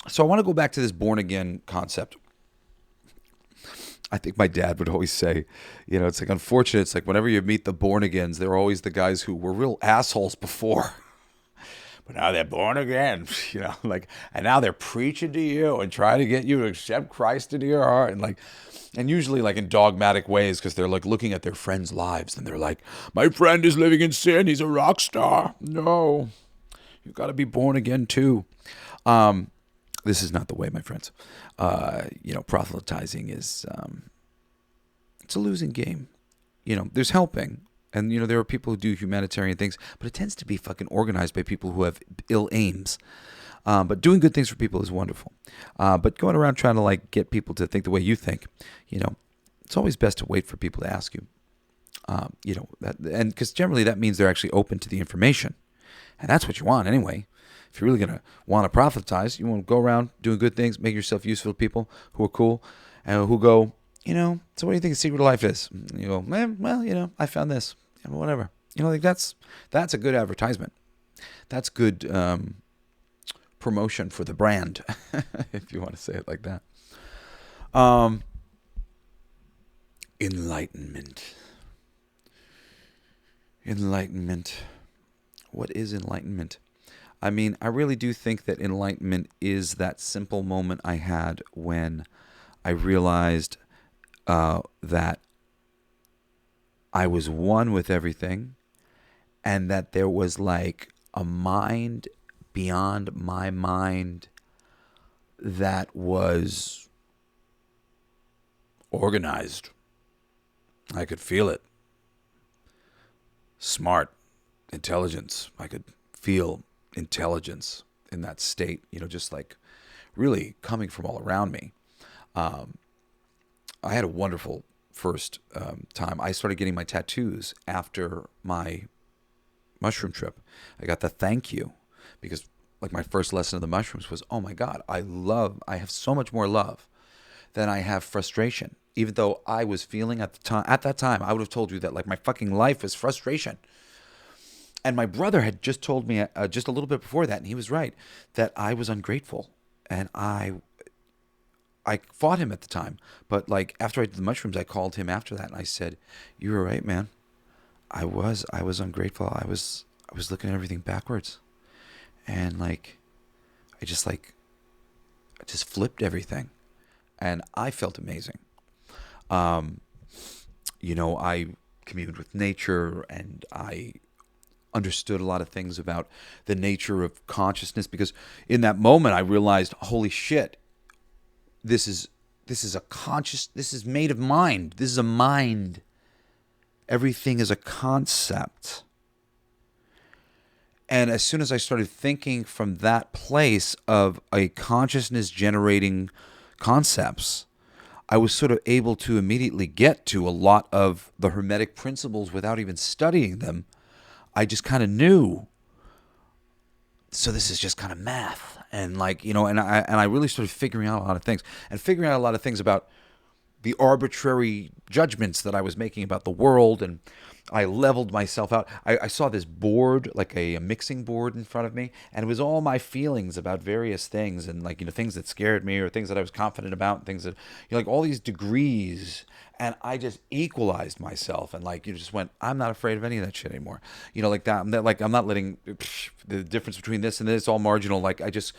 So I want to go back to this born again concept. I think my dad would always say, it's like unfortunate. It's like whenever you meet the born agains, they're always the guys who were real assholes before. But now they're born again, and now they're preaching to you and trying to get you to accept Christ into your heart. And usually like in dogmatic ways, because they're like looking at their friends' lives and they're like, my friend is living in sin. He's a rock star. No, you've got to be born again too. This is not the way, my friends. Proselytizing is, it's a losing game. There's helping. And, there are people who do humanitarian things, but it tends to be fucking organized by people who have ill aims. But doing good things for people is wonderful. But going around trying to, like, get people to think the way you think, it's always best to wait for people to ask you. And because generally that means they're actually open to the information. And that's what you want anyway. If you're really going to want to proselytize, you want to go around doing good things, make yourself useful to people who are cool and who go, so what do you think the secret of life is? And you go, well, I found this. Whatever. Like that's a good advertisement. That's good promotion for the brand, if you want to say it like that. Enlightenment. Enlightenment. What is enlightenment? I mean, I really do think that enlightenment is that simple moment I had when I realized that I was one with everything, and that there was like a mind beyond my mind that was organized. I could feel it. smart, intelligence. I could feel intelligence in that state, just like really coming from all around me. I had a wonderful first time. I started getting my tattoos after my mushroom trip. I got the thank you because like my first lesson of the mushrooms was, oh my God, I have so much more love than I have frustration. Even though I was feeling at that time, I would have told you that like my fucking life is frustration. And my brother had just told me just a little bit before that, and he was right, that I was ungrateful. And I fought him at the time, but like after I did the mushrooms, I called him after that and I said, "You were right, man. I was ungrateful. I was looking at everything backwards, and I just flipped everything, and I felt amazing. I communed with nature, and I understood a lot of things about the nature of consciousness because in that moment I realized, holy shit, this is this is made of mind. This is a mind. Everything is a concept. And as soon as I started thinking from that place of a consciousness generating concepts, I was sort of able to immediately get to a lot of the Hermetic principles without even studying them. I just kind of knew. So this is just kind of math. And I really started figuring out a lot of things and figuring out a lot of things about the arbitrary judgments that I was making about the world, and I leveled myself out. I saw this board, like a mixing board in front of me, and it was all my feelings about various things, and things that scared me or things that I was confident about, and things that like all these degrees, and I just equalized myself, and just went, I'm not afraid of any of that shit anymore. Like that. I'm not letting the difference between this and this all marginal. Like I just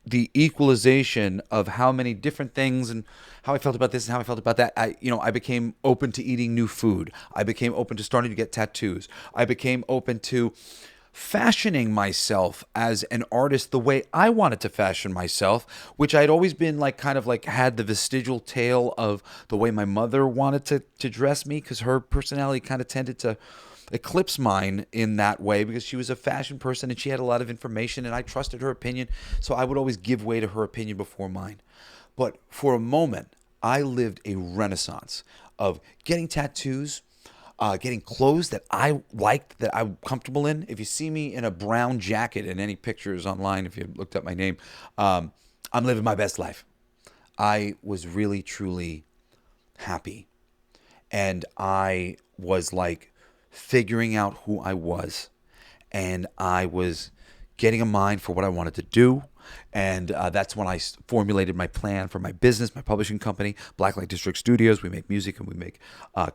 the equalization of how many different things and how I felt about this and how I felt about that. I became open to eating new food. I became open to starting to get tattoos. I became open to fashioning myself as an artist the way I wanted to fashion myself, which I'd always been had the vestigial tale of the way my mother wanted to dress me, because her personality kind of tended to eclipse mine in that way because she was a fashion person and she had a lot of information and I trusted her opinion. So I would always give way to her opinion before mine. But for a moment, I lived a renaissance of getting tattoos, getting clothes that I liked, that I'm comfortable in. If you see me in a brown jacket in any pictures online, if you looked up my name, I'm living my best life. I was really, truly happy. And I was figuring out who I was, and I was getting a mind for what I wanted to do, and that's when I formulated my plan for my business, my publishing company, Blacklight District Studios. We make music and we make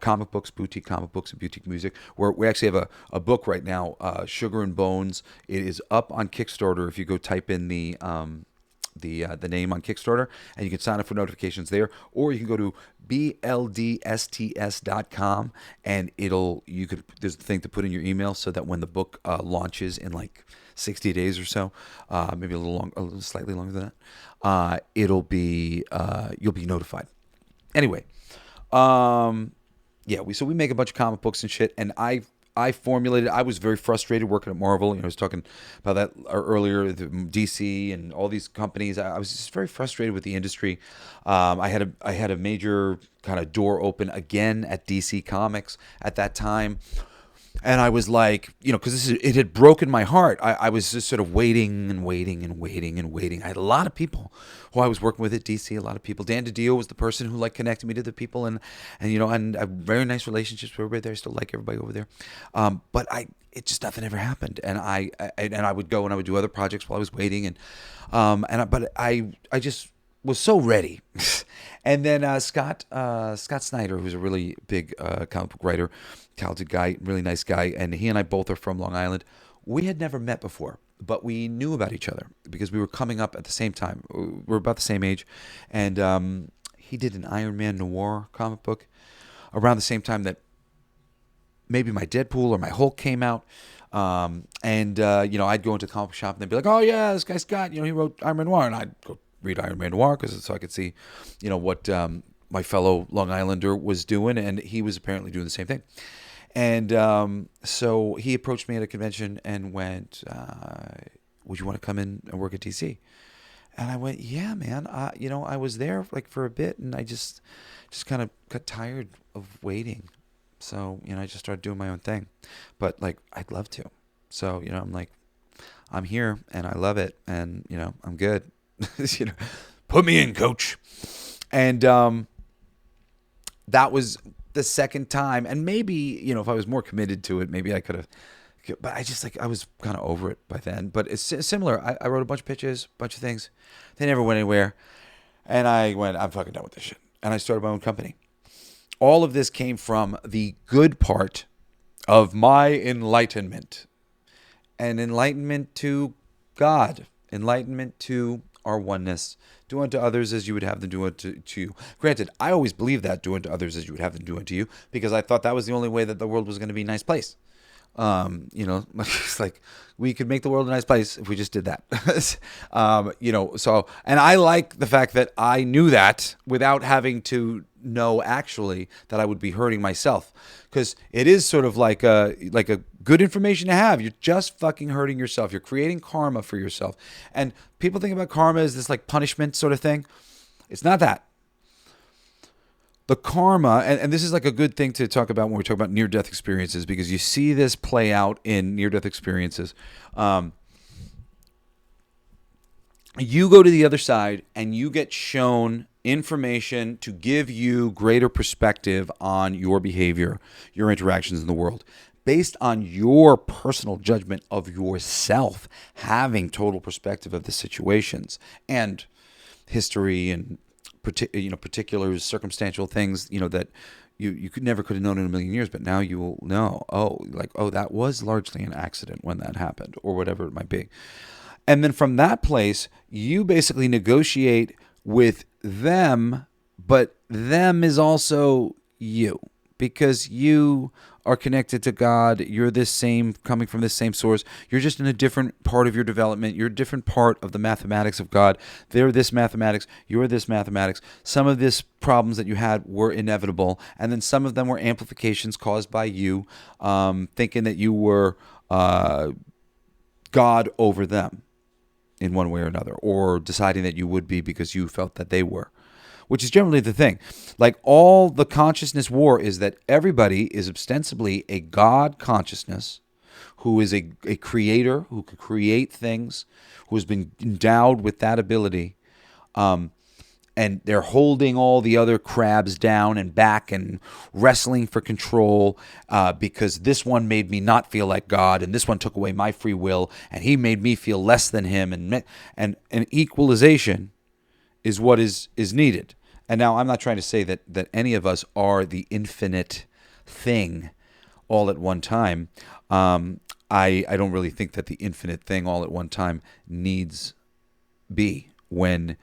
comic books, boutique comic books and boutique music. We actually have a book right now, Sugar and Bones. It is up on Kickstarter. If you go type in the name on Kickstarter, and you can sign up for notifications there, or you can go to bldsts.com, and there's a thing to put in your email so that when the book launches in 60 days or so, maybe slightly longer than that, you'll be notified. Anyway, so we make a bunch of comic books and shit, and I formulated. I was very frustrated working at Marvel. I was talking about that earlier, the DC and all these companies. I was just very frustrated with the industry. I had a major kind of door open again at DC Comics at that time. And I was because it had broken my heart. I was just sort of waiting and waiting and waiting and waiting. I had a lot of people who I was working with at DC. A lot of people. Dan DiDio was the person who connected me to the people, and I have very nice relationships with everybody there. I still like everybody over there. But it just nothing ever happened. And I would go and I would do other projects while I was waiting, but I just was so ready. And then Scott Snider, who's a really big comic book writer, talented guy, really nice guy, and he and I both are from Long Island. We had never met before, but we knew about each other because we were coming up at the same time. We're about the same age, and he did an Iron Man noir comic book around the same time that maybe my Deadpool or my Hulk came out. I'd go into the comic book shop and they'd be like, "Oh yeah, this guy Scott, he wrote Iron Man noir," and I'd go read Iron Man noir so I could see, what my fellow Long Islander was doing, and he was apparently doing the same thing. And so he approached me at a convention and went, would you want to come in and work at DC? And I went, yeah, man. I was there like for a bit, and I just kind of got tired of waiting. So, I just started doing my own thing. But like, I'd love to. So, I'm like, I'm here and I love it, and I'm good. Put me in, coach. And that was the second time, and maybe if I was more committed to it, maybe I could have. But I was kind of over it by then. But it's similar. I wrote a bunch of pitches, a bunch of things. They never went anywhere, and I went, I'm fucking done with this shit, and I started my own company. All of this came from the good part of my enlightenment. And enlightenment to God, enlightenment to our oneness. Do unto others as you would have them do unto you. Granted, I always believed that, do unto others as you would have them do unto you, because I thought that was the only way that the world was going to be a nice place. It's like we could make the world a nice place if we just did that. So, and I like the fact that I knew that without having to know actually that I would be hurting myself, because it is sort of like a good information to have. You're just fucking hurting yourself. You're creating karma for yourself. And people think about karma as this like punishment sort of thing. It's not that. The karma, and this is like a good thing to talk about when we talk about near-death experiences, because you see this play out in near-death experiences. You go to the other side and you get shown information to give you greater perspective on your behavior, your interactions in the world, based on your personal judgment of yourself, having total perspective of the situations and history and particular circumstantial things, that you never could have known in a million years, but now you will know. That was largely an accident when that happened, or whatever it might be. And then from that place, you basically negotiate with them, but them is also you, because you are connected to God. You're coming from this same source. You're just in a different part of your development. You're a different part of the mathematics of God. They're this mathematics. You're this mathematics. Some of these problems that you had were inevitable, and then some of them were amplifications caused by you thinking that you were God over them in one way or another, or deciding that you would be because you felt that they were, which is generally the thing. Like, all the consciousness war is that everybody is ostensibly a God consciousness who is a creator, who can create things, who has been endowed with that ability, and they're holding all the other crabs down and back and wrestling for control because this one made me not feel like God, and this one took away my free will, and he made me feel less than him, and equalization is what is needed. And now I'm not trying to say that any of us are the infinite thing all at one time. I don't really think that the infinite thing all at one time needs be, when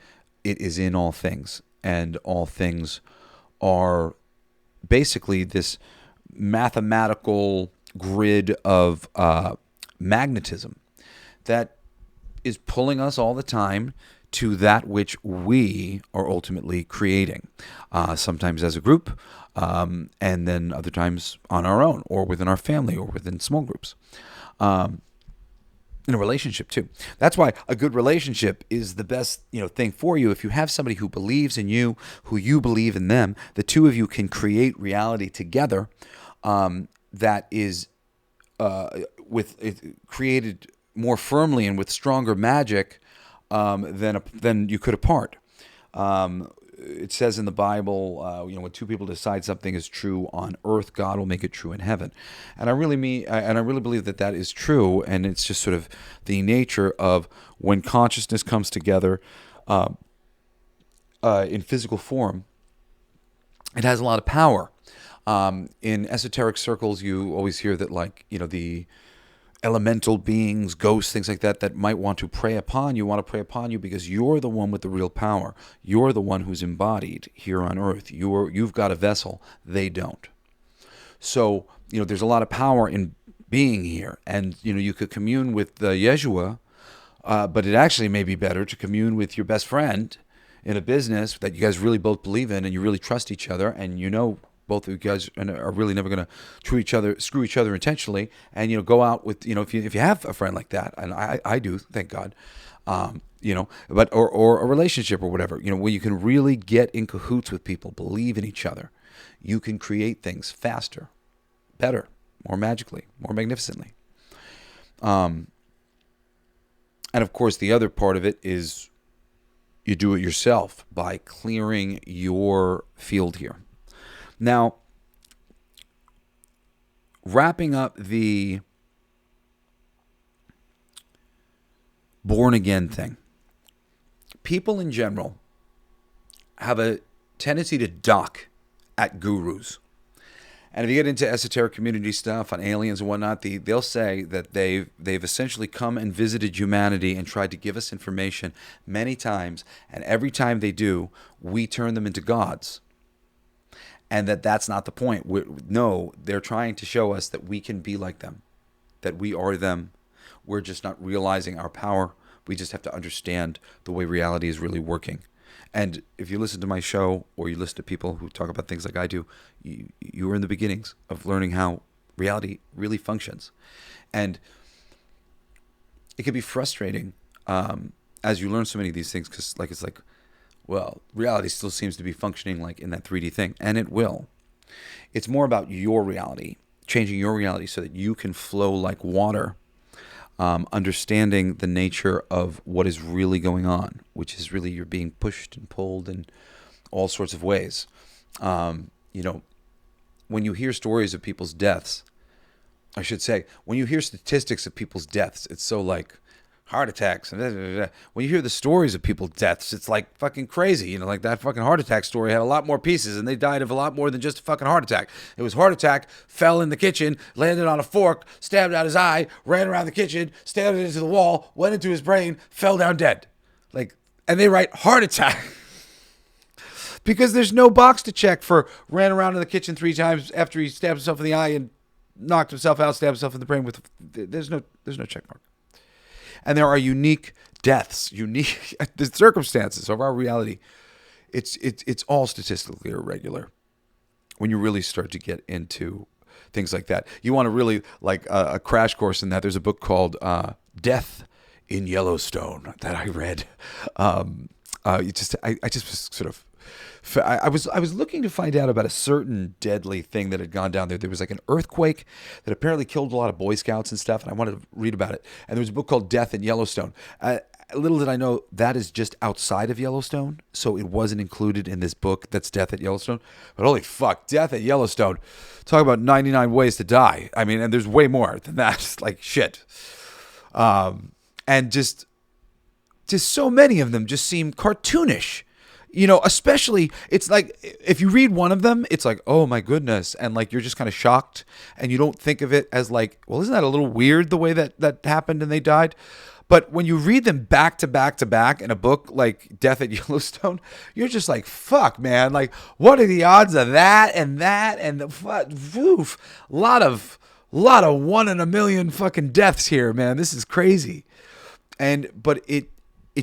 it is in all things, and all things are basically this mathematical grid of magnetism that is pulling us all the time to that which we are ultimately creating, sometimes as a group, and then other times on our own, or within our family, or within small groups. In a relationship too. That's why a good relationship is the best, thing for you. If you have somebody who believes in you, who you believe in them, the two of you can create reality together that is created more firmly and with stronger magic than you could apart. It says in the Bible, when two people decide something is true on earth, God will make it true in heaven. And I really believe that is true. And it's just sort of the nature of when consciousness comes together in physical form, it has a lot of power. In esoteric circles, you always hear that, the elemental beings, ghosts, things like that might want to prey upon you because you're the one with the real power. You're the one who's embodied here on earth. You've got a vessel. They don't. So, there's a lot of power in being here. And, you could commune with Yeshua, but it actually may be better to commune with your best friend in a business that you guys really both believe in, and you really trust each other, and both of you guys are really never going to screw each other intentionally, and go out with if you have a friend like that, and I do, thank God, but or a relationship or whatever, where you can really get in cahoots with people, believe in each other, you can create things faster, better, more magically, more magnificently. And of course, the other part of it is you do it yourself by clearing your field here. Now, wrapping up the born again thing, people in general have a tendency to dock at gurus. And if you get into esoteric community stuff on aliens and whatnot, they'll say that they've essentially come and visited humanity and tried to give us information many times, and every time they do, we turn them into gods. And that's not the point. No, they're trying to show us that we can be like them, that we are them. We're just not realizing our power. We just have to understand the way reality is really working. And if you listen to my show or you listen to people who talk about things like I do, you are in the beginnings of learning how reality really functions. And it can be frustrating as you learn so many of these things, because it's like, well, reality still seems to be functioning like in that 3D thing, and it will. It's more about your reality, changing your reality so that you can flow like water, understanding the nature of what is really going on, which is really you're being pushed and pulled in all sorts of ways. When you hear stories of people's deaths, I should say, when you hear statistics of people's deaths, it's so like heart attacks. And when you hear the stories of people's deaths, it's like fucking crazy. Like that fucking heart attack story had a lot more pieces, and they died of a lot more than just a fucking heart attack. It was heart attack, fell in the kitchen, landed on a fork, stabbed out his eye, ran around the kitchen, stabbed it into the wall, went into his brain, fell down dead. And they write heart attack. Because there's no box to check for ran around in the kitchen 3 times after he stabbed himself in the eye and knocked himself out, stabbed himself in the brain with. There's no check mark. And there are unique deaths, unique the circumstances of our reality. It's all statistically irregular. When you really start to get into things like that, you want to really like a crash course in that. There's a book called Death in Yellowstone that I read. I just was sort of. I was looking to find out about a certain deadly thing that had gone down there. There was like an earthquake that apparently killed a lot of Boy Scouts and stuff, and I wanted to read about it. And there was a book called Death in Yellowstone. Little did I know that is just outside of Yellowstone, so it wasn't included in this book that's Death at Yellowstone. But holy fuck, Death at Yellowstone. Talk about 99 ways to die. I mean, and there's way more than that. It's like shit. And just so many of them just seem cartoonish. Especially, it's like, if you read one of them, it's like, oh my goodness. And like, you're just kind of shocked, and you don't think of it as like, well, isn't that a little weird the way that happened and they died? But when you read them back to back to back in a book like Death at Yellowstone, you're just like, fuck, man. Like, what are the odds of that and the oof, a lot of 1 in a million fucking deaths here, man. This is crazy. But it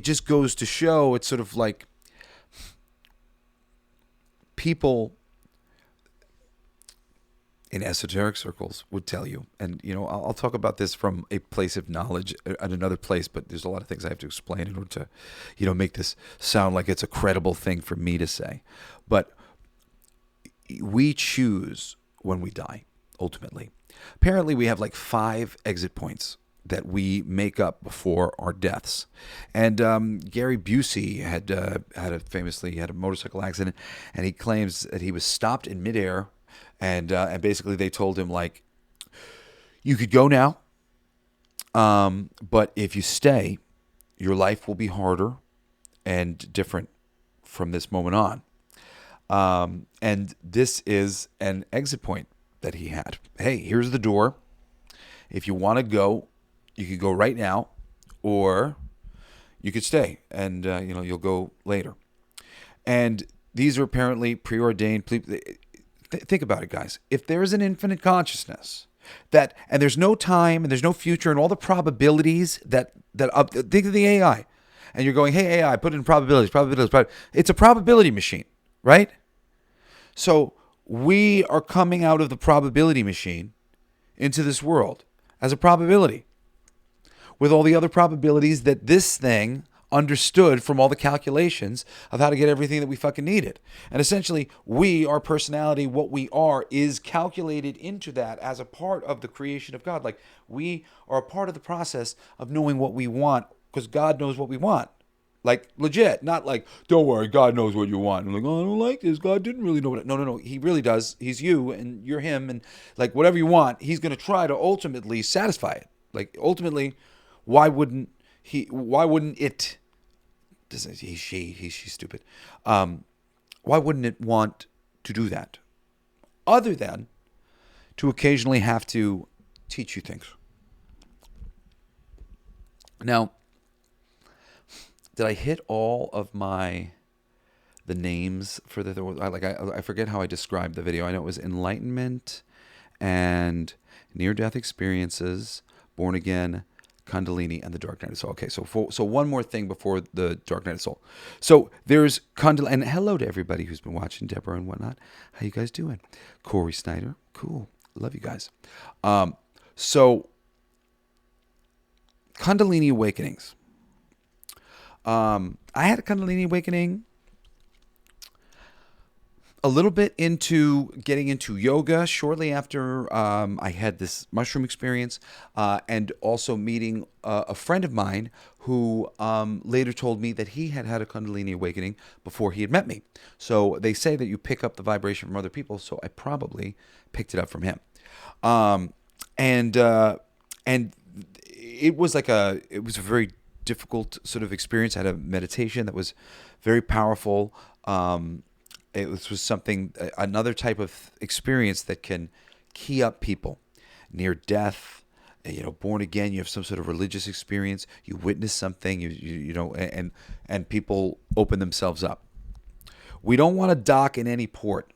just goes to show, it's sort of like, people in esoteric circles would tell you, and I'll talk about this from a place of knowledge at another place, but there's a lot of things I have to explain in order to make this sound like it's a credible thing for me to say. But we choose when we die, ultimately. Apparently we have like 5 exit points that we make up before our deaths. And Gary Busey had a motorcycle accident, and he claims that he was stopped in midair, and basically they told him, like, you could go now, but if you stay, your life will be harder and different from this moment on. And this is an exit point that he had. Hey, here's the door. If you want to go, you could go right now, or you could stay, and you'll go later. And these are apparently preordained. Think about it, guys. If there is an infinite consciousness and there's no time and there's no future and all the probabilities that think of the AI, and you're going, hey AI, put in probabilities. It's a probability machine, right? So we are coming out of the probability machine into this world as a probability, with all the other probabilities that this thing understood from all the calculations of how to get everything that we fucking needed. And essentially, we, our personality, what we are, is calculated into that as a part of the creation of God. Like, we are a part of the process of knowing what we want, because God knows what we want. Like, legit, not like, don't worry, God knows what you want. I'm like, oh, I don't like this. God didn't really know what. No. He really does. He's you, and you're him, and like whatever you want, he's going to try to ultimately satisfy it. Like, ultimately, why wouldn't he? Why wouldn't it? She's stupid. Why wouldn't it want to do that? Other than to occasionally have to teach you things. Now, did I hit all of the names for I forget how I described the video. I know it was Enlightenment and Near-Death Experiences, Born Again, Kundalini, and the Dark Night of the Soul. Okay, so one more thing before the Dark Night of the Soul. So there's Kundalini, and hello to everybody who's been watching, Deborah and whatnot. How you guys doing? Corey Snider, cool, love you guys. So Kundalini awakenings. I had a Kundalini awakening a little bit into getting into yoga shortly after I had this mushroom experience, and also meeting a friend of mine who later told me that he had had a Kundalini awakening before he had met me. So they say that you pick up the vibration from other people, so I probably picked it up from him. And it was a very difficult sort of experience. I had a meditation that was very powerful. It was something, another type of experience that can key up people near death, born again. You have some sort of religious experience. You witness something, and people open themselves up. We don't want to dock in any port.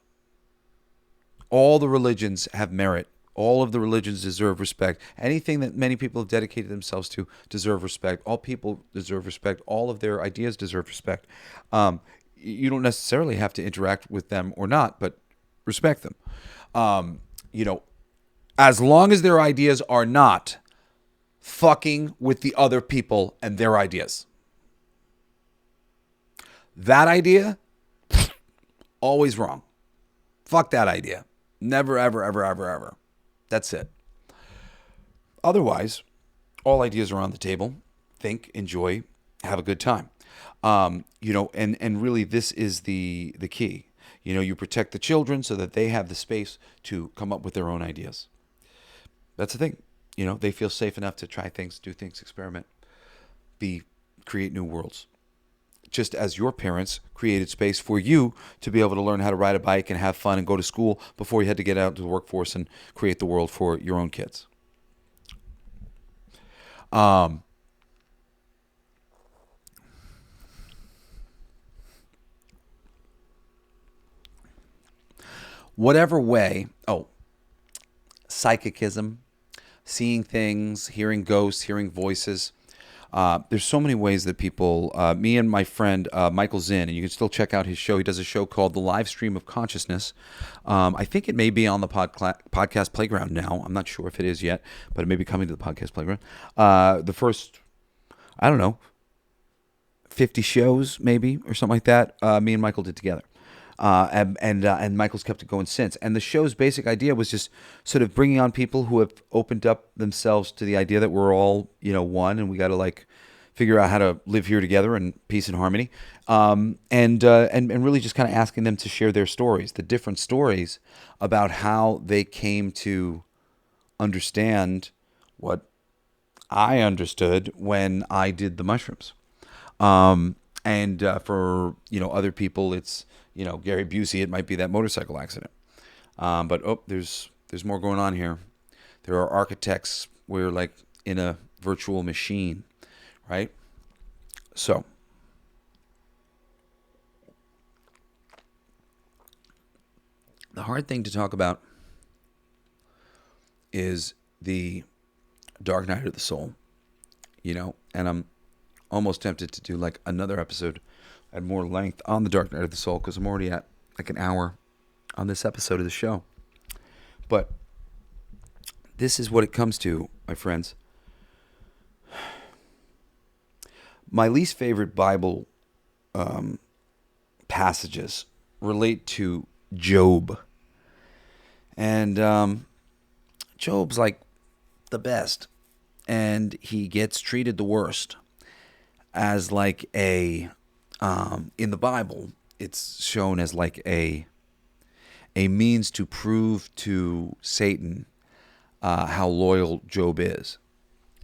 All the religions have merit. All of the religions deserve respect. Anything that many people have dedicated themselves to deserve respect. All people deserve respect. All of their ideas deserve respect. You don't necessarily have to interact with them or not, but respect them. As long as their ideas are not fucking with the other people and their ideas. That idea, always wrong. Fuck that idea. Never, ever, ever, ever, ever. That's it. Otherwise, all ideas are on the table. Think, enjoy, have a good time. And really this is the key. You protect the children so that they have the space to come up with their own ideas. That's the thing. They feel safe enough to try things, do things, experiment, create new worlds. Just as your parents created space for you to be able to learn how to ride a bike and have fun and go to school before you had to get out to the workforce and create the world for your own kids. Whatever way, psychicism, seeing things, hearing ghosts, hearing voices. There's so many ways that people, me and my friend Michael Zinn, and you can still check out his show. He does a show called The Live Stream of Consciousness. I think it may be on the podcast playground now. I'm not sure if it is yet, but it may be coming to the podcast playground. The first, 50 shows maybe or something like that. Me and Michael did together. And Michael's kept it going since. And the show's basic idea was just sort of bringing on people who have opened up themselves to the idea that we're all, one, and we got to figure out how to live here together in peace and harmony. And really just kind of asking them to share their stories, the different stories about how they came to understand what I understood when I did the mushrooms. And for, other people, it's, Gary Busey, it might be that motorcycle accident. But there's more going on here. There are architects. We're like in a virtual machine, right? So, the hard thing to talk about is the Dark Night of the Soul, and I'm almost tempted to do another episode at more length on the Dark Night of the Soul, because I'm already at an hour on this episode of the show. But this is what it comes to, my friends. My least favorite Bible passages relate to Job. And Job's like the best. And he gets treated the worst as like in the Bible, it's shown as like a means to prove to Satan how loyal Job is.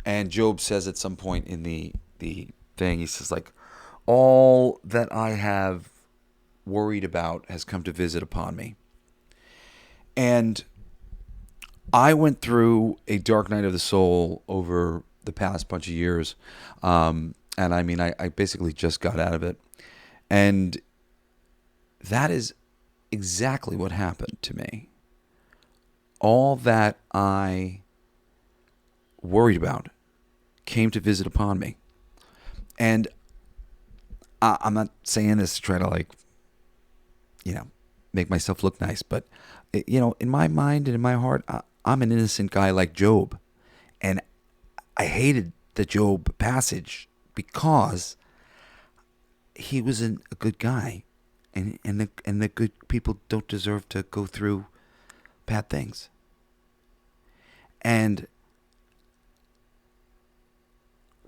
And Job says at some point in the thing, he says like, all that I have worried about has come to visit upon me. And I went through a dark night of the soul over the past bunch of years. And I mean, I basically just got out of it. And that is exactly what happened to me. All that I worried about came to visit upon me. And I'm not saying this to try to like, make myself look nice. But, in my mind and in my heart, I'm an innocent guy like Job. And I hated the Job passage because he was a good guy. And the good people don't deserve to go through bad things. And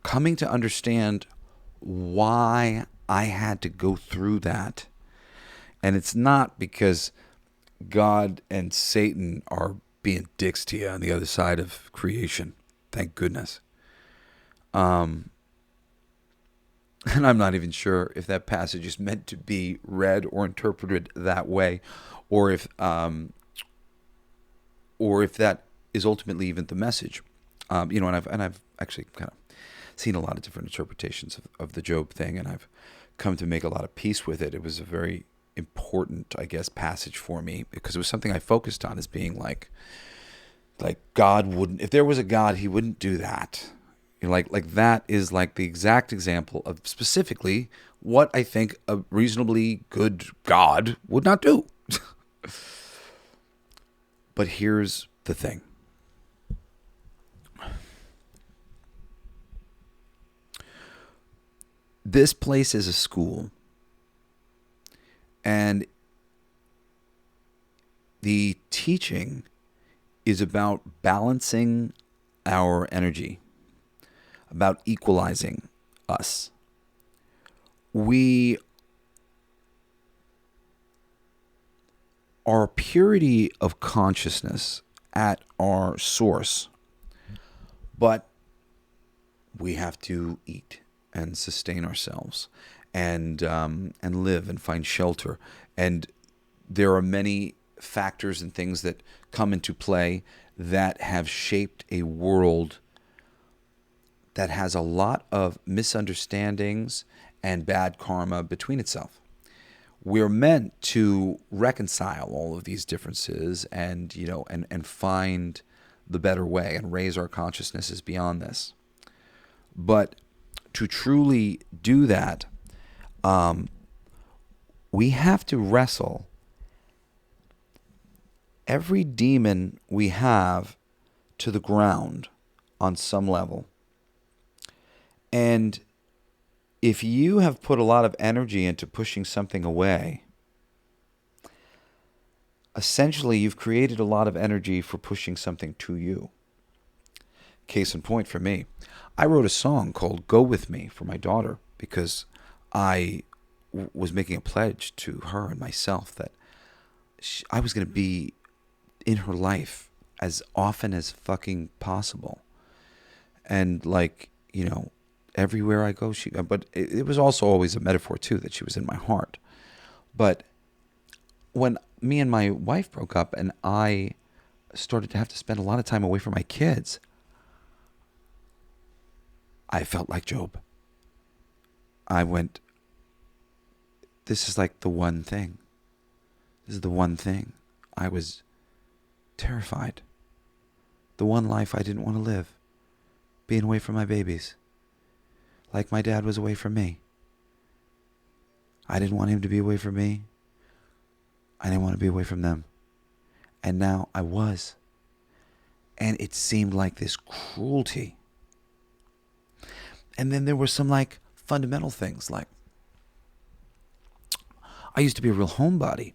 coming to understand why I had to go through that. And it's not because God and Satan are being dicks to you on the other side of creation. Thank goodness. And I'm not even sure if that passage is meant to be read or interpreted that way, or if that is ultimately even the message. And I've actually kind of seen a lot of different interpretations of the Job thing, and I've come to make a lot of peace with it. It was a very important, I guess, passage for me because it was something I focused on as being like God wouldn't, if there was a God, he wouldn't do that. Like that is like the exact example of specifically what I think a reasonably good God would not do. But here's the thing. This place is a school. And the teaching is about balancing our energy, about equalizing us. We are purity of consciousness at our source, but we have to eat and sustain ourselves and live and find shelter. And there are many factors and things that come into play that have shaped a world that has a lot of misunderstandings and bad karma between itself. We're meant to reconcile all of these differences and find the better way and raise our consciousnesses beyond this. But to truly do that, we have to wrestle every demon we have to the ground on some level. And if you have put a lot of energy into pushing something away, essentially you've created a lot of energy for pushing something to you. Case in point for me, I wrote a song called Go With Me for my daughter because I was making a pledge to her and myself that I was going to be in her life as often as fucking possible. And everywhere I go, but it was also always a metaphor too, that she was in my heart. But when me and my wife broke up and I started to have to spend a lot of time away from my kids, I felt like Job. I went, this is like the one thing. This is the one thing. I was terrified. The one life I didn't want to live. Being away from my babies. Like my dad was away from me. I didn't want him to be away from me. I didn't want to be away from them. And now I was. And it seemed like this cruelty. And then there were some like fundamental things like I used to be a real homebody.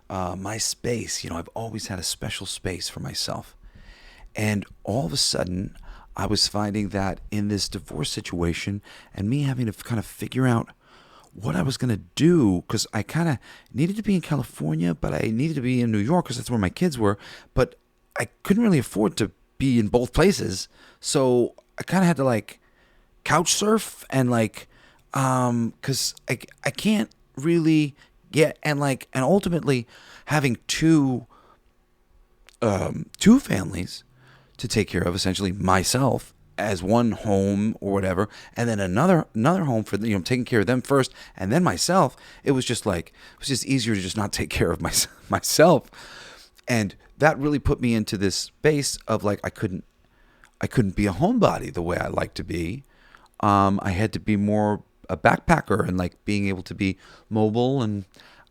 My space, I've always had a special space for myself. And all of a sudden, I was finding that in this divorce situation and me having to kind of figure out what I was going to do, because I kind of needed to be in California, but I needed to be in New York because that's where my kids were. But I couldn't really afford to be in both places. So I kind of had to like couch surf and like, because I can't really get, and ultimately having two families to take care of, essentially myself as one home or whatever, and then another home for taking care of them first and then myself. It was just easier to just not take care of myself. And that really put me into this space of like I couldn't be a homebody the way I like to be. I had to be more a backpacker and like being able to be mobile, and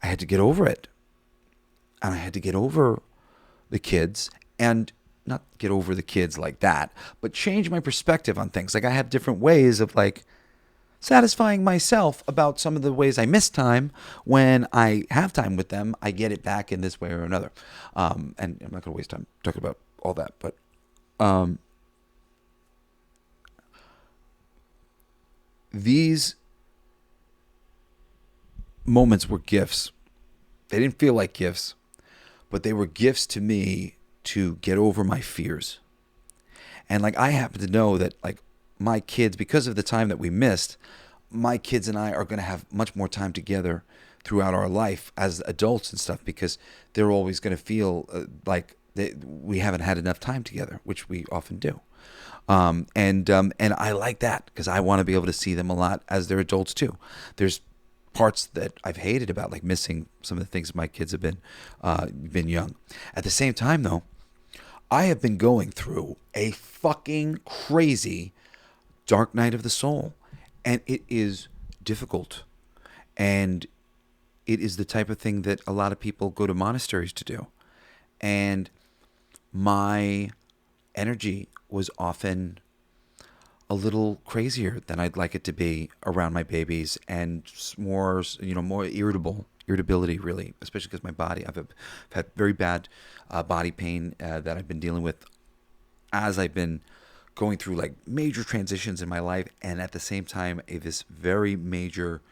I had to get over it. And I had to get over the kids, and not get over the kids like that, but change my perspective on things. Like I have different ways of like satisfying myself about some of the ways I miss time. When I have time with them, I get it back in this way or another. And I'm not going to waste time talking about all that, but these moments were gifts. They didn't feel like gifts, but they were gifts to me to get over my fears. And like I happen to know that like my kids, because of the time that we missed, my kids and I are going to have much more time together throughout our life as adults and stuff, because they're always going to feel like we haven't had enough time together, which we often do. And I like that because I want to be able to see them a lot as they're adults too. There's parts that I've hated about like missing some of the things my kids have been young. At the same time though, I have been going through a fucking crazy dark night of the soul, and it is difficult, and it is the type of thing that a lot of people go to monasteries to do. And my energy was often a little crazier than I'd like it to be around my babies, and more irritability, really, especially because my body, I've had very bad body pain that I've been dealing with as I've been going through like major transitions in my life, and at the same time, this very major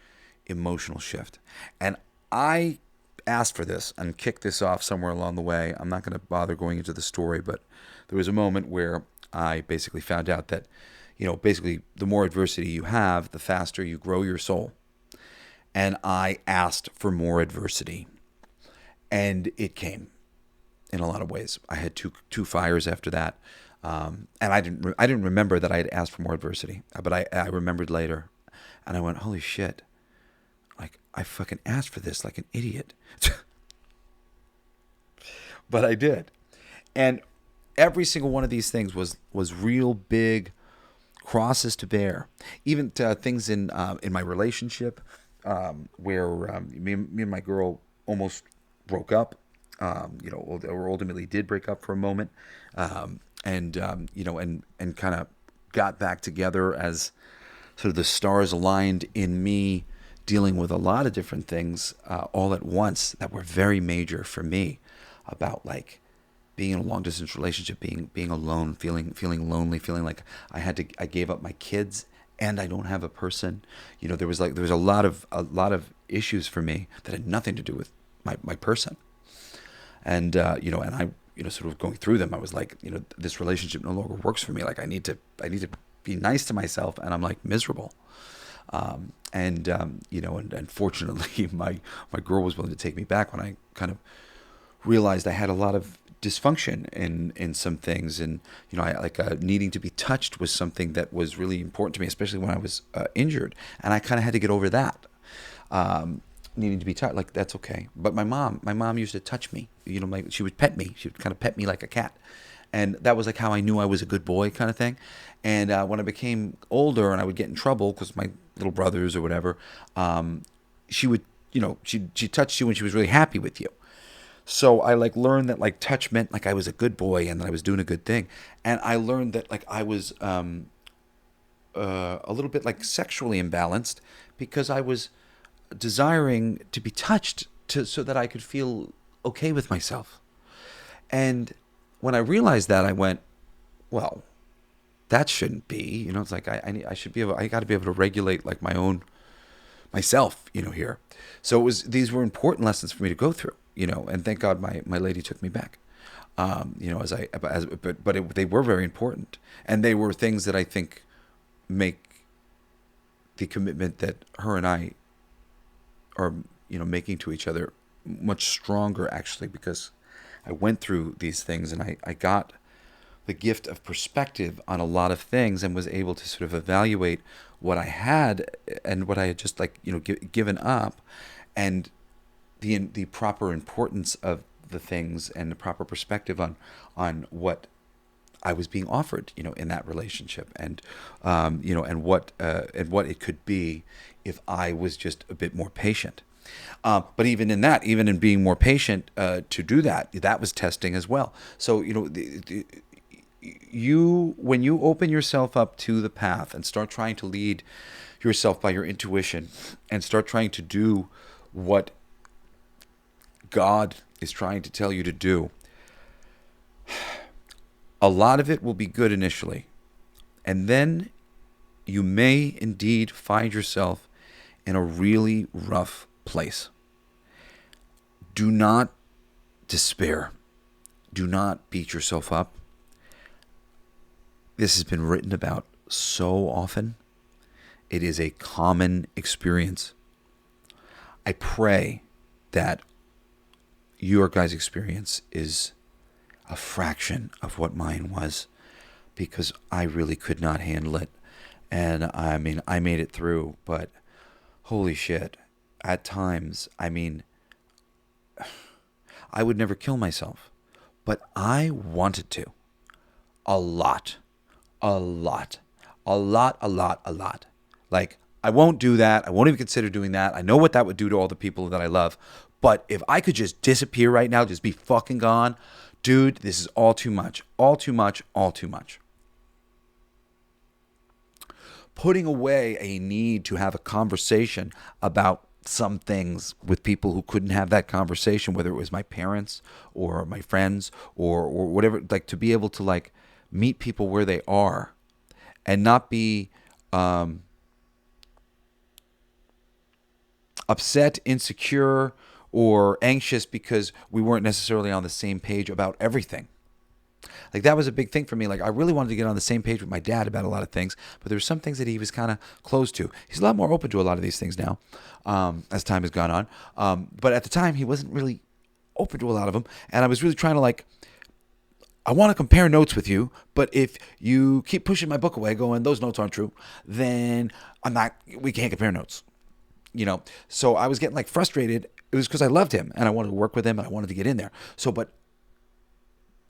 emotional shift. And I asked for this and kicked this off somewhere along the way. I'm not going to bother going into the story, but there was a moment where I basically found out that, basically the more adversity you have, the faster you grow your soul. And I asked for more adversity, and it came in a lot of ways. I had two fires after that, and I didn't remember that I had asked for more adversity, but I remembered later, and I went, holy shit, like I fucking asked for this like an idiot, but I did. And every single one of these things was real big crosses to bear. Even things in my relationship, where me and my girl almost broke up, or ultimately did break up for a moment, and kind of got back together as sort of the stars aligned in me dealing with a lot of different things all at once that were very major for me, about like being in a long distance relationship, being alone, feeling lonely, feeling like I gave up my kids and I don't have a person. There was a lot of issues for me that had nothing to do with my person. And and I sort of going through them, I was like, this relationship no longer works for me. Like I need to be nice to myself, and I'm like miserable. And fortunately my girl was willing to take me back when I kind of realized I had a lot of dysfunction in some things, and I like needing to be touched was something that was really important to me, especially when I was injured, and I kind of had to get over that. Needing to be touched, like that's okay. But my mom used to touch me. She would pet me. She would kind of pet me like a cat, and that was like how I knew I was a good boy, kind of thing. And when I became older and I would get in trouble because my little brothers or whatever, she would she touched you when she was really happy with you. So I like learned that like touch meant like I was a good boy and that I was doing a good thing. And I learned that like I was a little bit like sexually imbalanced because I was desiring to be touched so that I could feel okay with myself. And when I realized that, I went, well, that shouldn't be. It's like I should be able. I got to be able to regulate like my own myself. Here. So these were important lessons for me to go through. And thank God my lady took me back. They were very important, and they were things that I think make the commitment that her and I are making to each other much stronger, actually, because I went through these things and I got the gift of perspective on a lot of things and was able to sort of evaluate what I had and what I had just like given up, and the proper importance of the things and the proper perspective on what I was being offered, in that relationship, and and what it could be if I was just a bit more patient. But even in that, even in being more patient to do that, that was testing as well. So when you open yourself up to the path and start trying to lead yourself by your intuition and start trying to do what God is trying to tell you to do, a lot of it will be good initially. And then you may indeed find yourself in a really rough place. Do not despair. Do not beat yourself up. This has been written about so often. It is a common experience. I pray that your guys' experience is a fraction of what mine was, because I really could not handle it. And I mean, I made it through, but holy shit, at times, I mean, I would never kill myself, but I wanted to. A lot. Like, I won't do that. I won't even consider doing that. I know what that would do to all the people that I love. But if I could just disappear right now, just be fucking gone, dude, this is all too much. All too much. Putting away a need to have a conversation about some things with people who couldn't have that conversation, whether it was my parents or my friends or whatever, like to be able to like meet people where they are and not be upset, insecure, or anxious because we weren't necessarily on the same page about everything. Like, that was a big thing for me. Like, I really wanted to get on the same page with my dad about a lot of things, but there were some things that he was kind of closed to. He's a lot more open to a lot of these things now, as time has gone on. But at the time, he wasn't really open to a lot of them, and I was really trying to like, I want to compare notes with you, but if you keep pushing my book away, going, those notes aren't true, then we can't compare notes. So I was getting like frustrated. It was because I loved him and I wanted to work with him and I wanted to get in there. But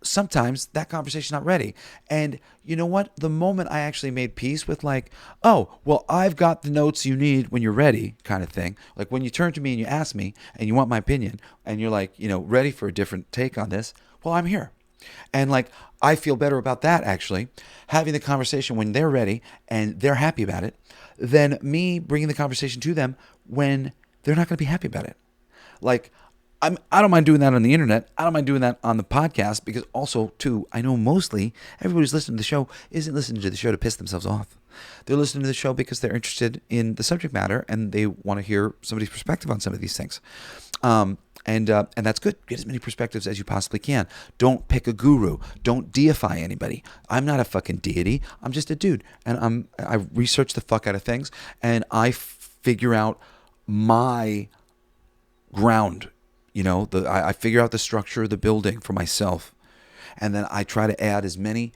sometimes that conversation's not ready. And you know what? The moment I actually made peace with like, oh, well, I've got the notes you need when you're ready kind of thing. Like when you turn to me and you ask me and you want my opinion and you're like, ready for a different take on this. Well, I'm here. And like, I feel better about that actually, having the conversation when they're ready and they're happy about it, than me bringing the conversation to them when they're not going to be happy about it. Like, I don't mind doing that on the internet. I don't mind doing that on the podcast because also, too, I know mostly everybody who's listening to the show isn't listening to the show to piss themselves off. They're listening to the show because they're interested in the subject matter and they want to hear somebody's perspective on some of these things. And that's good. Get as many perspectives as you possibly can. Don't pick a guru. Don't deify anybody. I'm not a fucking deity. I'm just a dude. And I research the fuck out of things and I figure out my ground. I figure out the structure of the building for myself. And then I try to add as many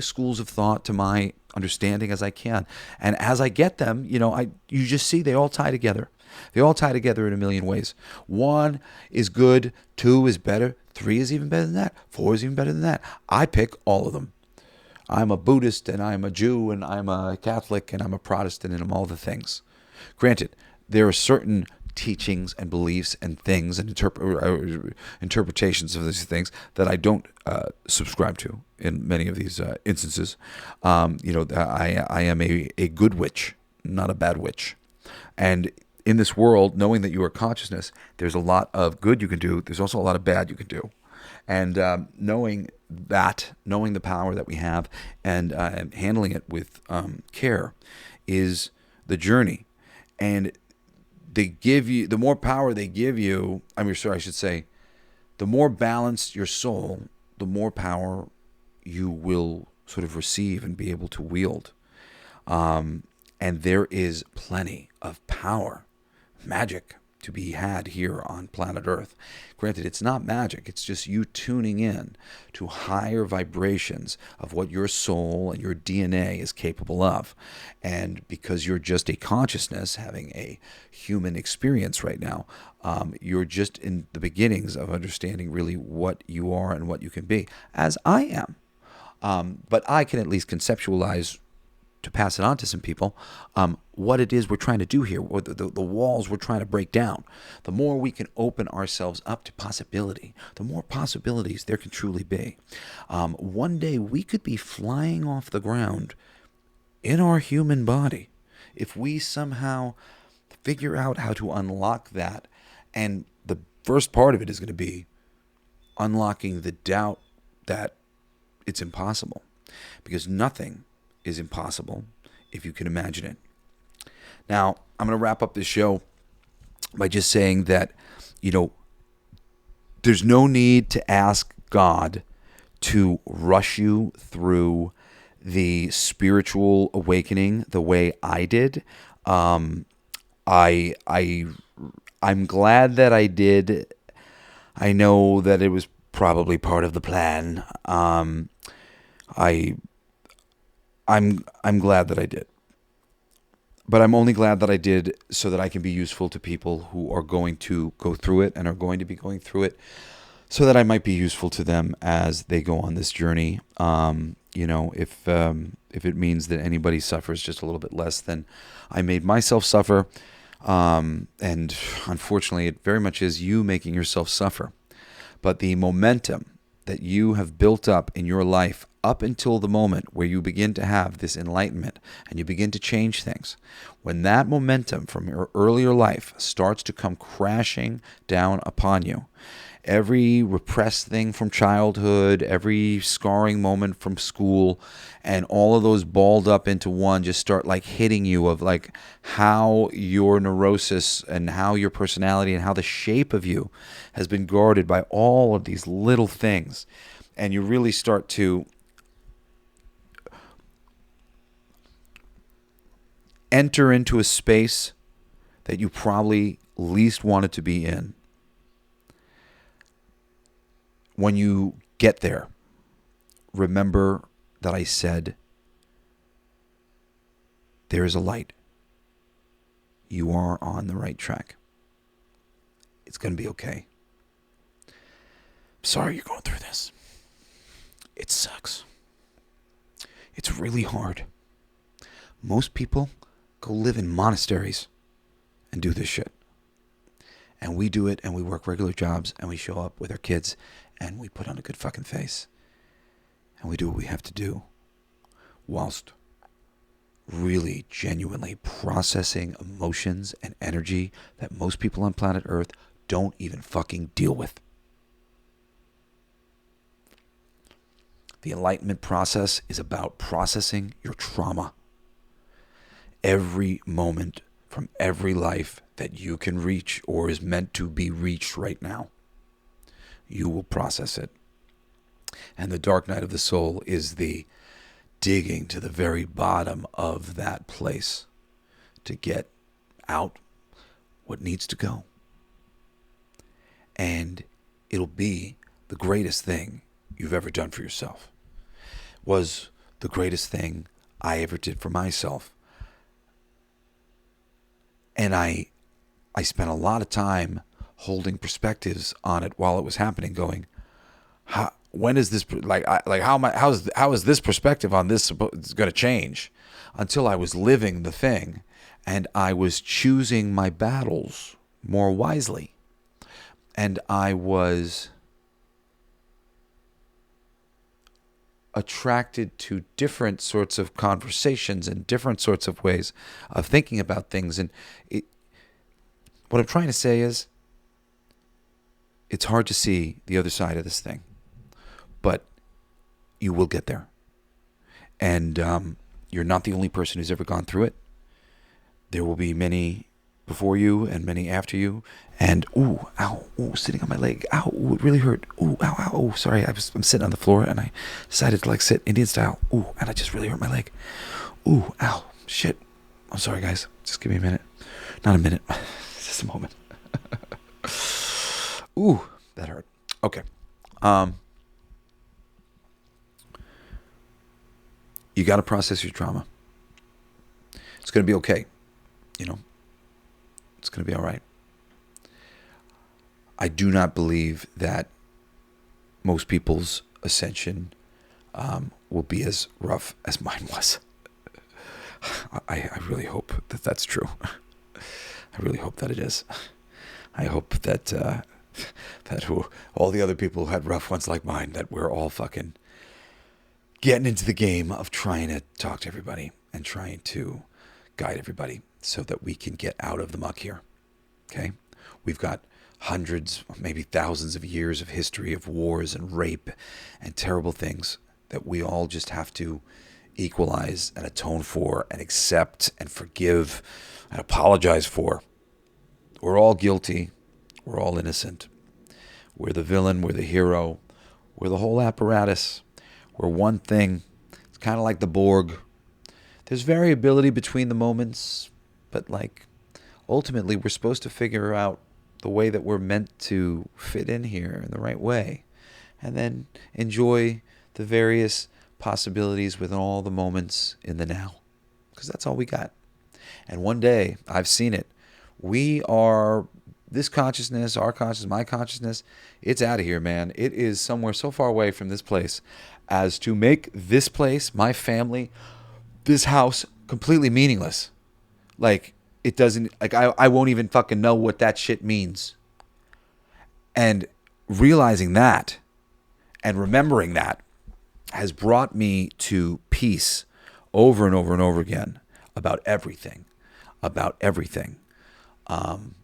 schools of thought to my understanding as I can. And as I get them, you just see they all tie together. They all tie together in a million ways. 1 is good, 2 is better, 3 is even better than that, 4 is even better than that. I pick all of them. I'm a Buddhist and I'm a Jew and I'm a Catholic and I'm a Protestant and I'm all the things. Granted, there are certain teachings and beliefs and things and interpretations of these things that I don't subscribe to in many of these instances. I am a good witch, not a bad witch. And in this world, knowing that you are consciousness, there's a lot of good you can do. There's also a lot of bad you can do. And knowing the power that we have and handling it with care is the journey. And they give you, the more power they give you, the more balanced your soul, the more power you will sort of receive and be able to wield. And there is plenty of power, magic to be had here on planet Earth. Granted, it's not magic. It's just you tuning in to higher vibrations of what your soul and your DNA is capable of. And because you're just a consciousness having a human experience right now, you're just in the beginnings of understanding really what you are and what you can be, as I am. But I can at least conceptualize, to pass it on to some people, what it is we're trying to do here, or the walls we're trying to break down. The more we can open ourselves up to possibility, the more possibilities there can truly be. One day we could be flying off the ground in our human body if we somehow figure out how to unlock that. And the first part of it is going to be unlocking the doubt that it's impossible, because nothing is impossible if you can imagine it. Now, I'm going to wrap up this show by just saying that, there's no need to ask God to rush you through the spiritual awakening the way I did. I'm glad that I did. I know that it was probably part of the plan. I'm glad that I did. But I'm only glad that I did so that I can be useful to people who are going to go through it and are going to be going through it, so that I might be useful to them as they go on this journey. If it means that anybody suffers just a little bit less than I made myself suffer, and unfortunately it very much is you making yourself suffer. But the momentum that you have built up in your life up until the moment where you begin to have this enlightenment and you begin to change things, when that momentum from your earlier life starts to come crashing down upon you, every repressed thing from childhood, every scarring moment from school, and all of those balled up into one just start like hitting you of like how your neurosis and how your personality and how the shape of you has been guarded by all of these little things. And you really start to enter into a space that you probably least wanted to be in. When you get there, remember that I said there is a light. You are on the right track. It's going to be okay. Sorry you're going through this. It sucks. It's really hard. Most people go live in monasteries and do this shit. And we do it, and we work regular jobs, and we show up with our kids, and we put on a good fucking face. And we do what we have to do, whilst really genuinely processing emotions and energy that most people on planet Earth don't even fucking deal with. The Enlightenment process is about processing your trauma. Every moment from every life that you can reach or is meant to be reached right now, you will process it. And the dark night of the soul is the digging to the very bottom of that place to get out what needs to go. And it'll be the greatest thing you've ever done for yourself. Was the greatest thing I ever did for myself. And I spent a lot of time holding perspectives on it while it was happening, going, when is this how is this perspective on this going to change? Until I was living the thing, and I was choosing my battles more wisely. And I was attracted to different sorts of conversations and different sorts of ways of thinking about things. And what I'm trying to say is, it's hard to see the other side of this thing, but you will get there. And you're not the only person who's ever gone through it. There will be many before you and many after you. And ooh, ow, ooh, sitting on my leg. Ow, ooh, it really hurt. Ooh, ow, ow, ooh, sorry. I'm sitting on the floor and I decided to like sit Indian style. Ooh, and I just really hurt my leg. Ooh, ow, shit. I'm sorry, guys. Just give me a minute. Not a minute. Just a moment. Ooh, that hurt. Okay. You got to process your trauma. It's going to be okay. You know, it's going to be all right. I do not believe that most people's ascension will be as rough as mine was. I really hope that that's true. I really hope that it is. I hope that that all the other people who had rough ones like mine, that we're all fucking getting into the game of trying to talk to everybody and trying to guide everybody so that we can get out of the muck here. Okay? We've got hundreds, maybe thousands of years of history of wars and rape and terrible things that we all just have to equalize and atone for and accept and forgive and apologize for. We're all guilty. We're all innocent. We're the villain. We're the hero. We're the whole apparatus. We're one thing. It's kind of like the Borg. There's variability between the moments, but like ultimately we're supposed to figure out the way that we're meant to fit in here in the right way, and then enjoy the various possibilities within all the moments in the now, because that's all we got. And one day, I've seen it, we are, this consciousness, our consciousness, my consciousness, it's out of here, man. It is somewhere so far away from this place as to make this place, my family, this house, completely meaningless. Like, it doesn't, like, I won't even fucking know what that shit means. And realizing that and remembering that has brought me to peace over and over and over again about everything. About everything. I'm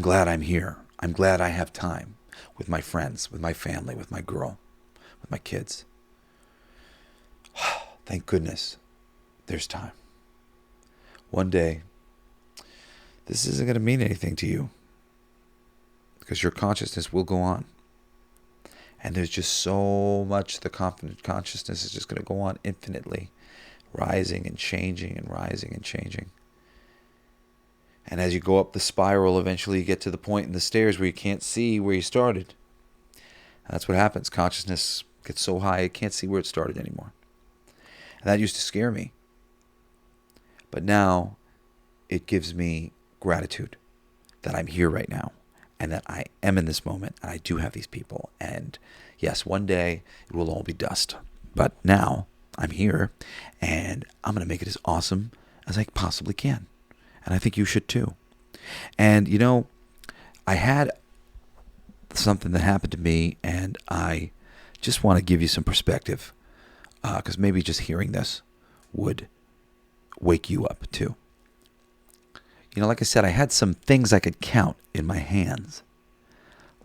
glad I'm here. I'm glad I have time with my friends, with my family, with my girl, with my kids. Thank goodness there's time. One day, this isn't going to mean anything to you because your consciousness will go on. And there's just so much, the consciousness is just going to go on infinitely, rising and changing and rising and changing. And as you go up the spiral, eventually you get to the point in the stairs where you can't see where you started. And that's what happens. Consciousness gets so high it can't see where it started anymore. And that used to scare me. But now it gives me gratitude that I'm here right now and that I am in this moment and I do have these people. And yes, one day it will all be dust. But now I'm here and I'm going to make it as awesome as I possibly can. And I think you should too. And, you know, I had something that happened to me and I just want to give you some perspective. Because maybe just hearing this would wake you up too. You know, like I said, I had some things I could count in my hands.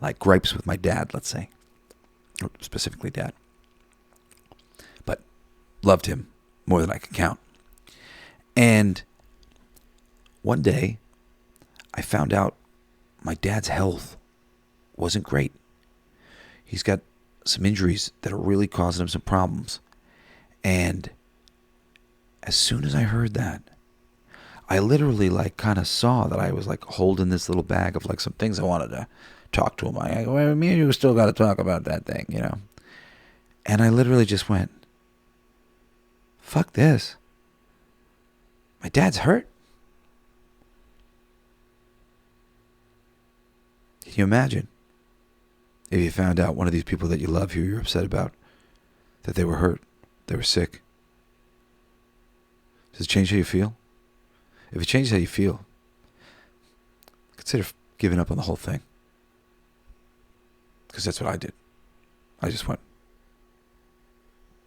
Like gripes with my dad, let's say. Or specifically dad. But loved him more than I could count. And one day, I found out my dad's health wasn't great. He's got some injuries that are really causing him some problems. And as soon as I heard that, I literally like kind of saw that I was like holding this little bag of like some things I wanted to talk to him. I go, well, me and you still got to talk about that thing, you know. And I literally just went, fuck this. My dad's hurt. Can you imagine if you found out one of these people that you love, who you're upset about, that they were hurt? They were sick. Does it change how you feel? If it changes how you feel, consider giving up on the whole thing. Because that's what I did. I just went,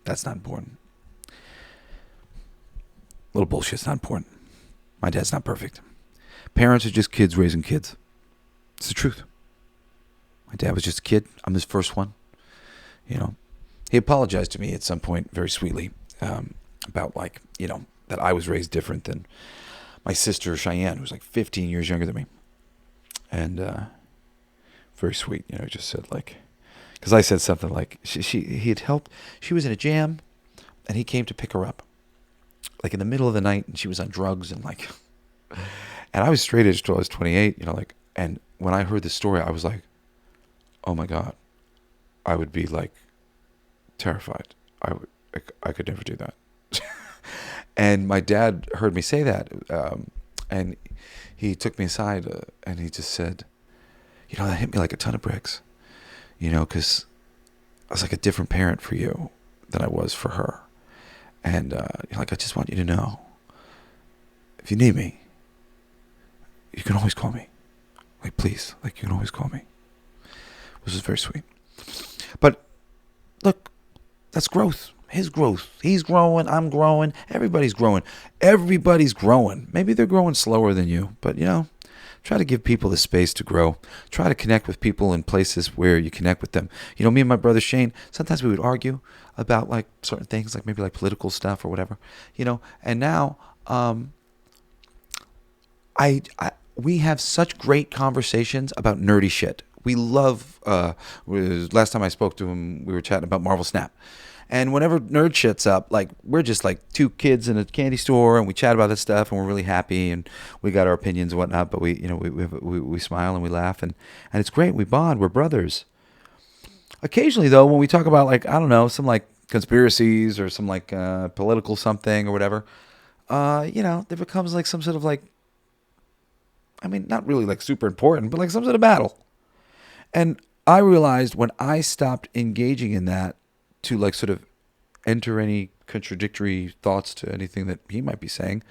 that's not important. Little bullshit's not important. My dad's not perfect. Parents are just kids raising kids. It's the truth. My dad was just a kid. I'm his first one. You know, he apologized to me at some point very sweetly about that I was raised different than my sister Cheyenne, who was like 15 years younger than me. And very sweet, just said because I said something like he had helped. She was in a jam, and he came to pick her up, in the middle of the night, and she was on drugs and and I was straight edge till I was 28, and when I heard this story, I was like, oh my God, I would be terrified. I could never do that. And my dad heard me say that, and he took me aside and he just said, that hit me like a ton of bricks, because I was like a different parent for you than I was for her. And I just want you to know, if you need me, you can always call me. Please, you can always call me. Which is very sweet. But look, that's growth. His growth. He's growing. I'm growing. Everybody's growing. Everybody's growing. Maybe they're growing slower than you, but try to give people the space to grow. Try to connect with people in places where you connect with them. Me and my brother Shane, sometimes we would argue about certain things, maybe political stuff or whatever, and now we have such great conversations about nerdy shit. We love, last time I spoke to him, we were chatting about Marvel Snap. And whenever nerd shit's up, we're just two kids in a candy store, and we chat about this stuff, and we're really happy, and we got our opinions and whatnot, but we smile and we laugh, and it's great. We bond. We're brothers. Occasionally, though, when we talk about I don't know, some conspiracies or some political something or whatever, there becomes some sort of not really super important, but some sort of battle. And I realized when I stopped engaging in that to sort of enter any contradictory thoughts to anything that he might be saying,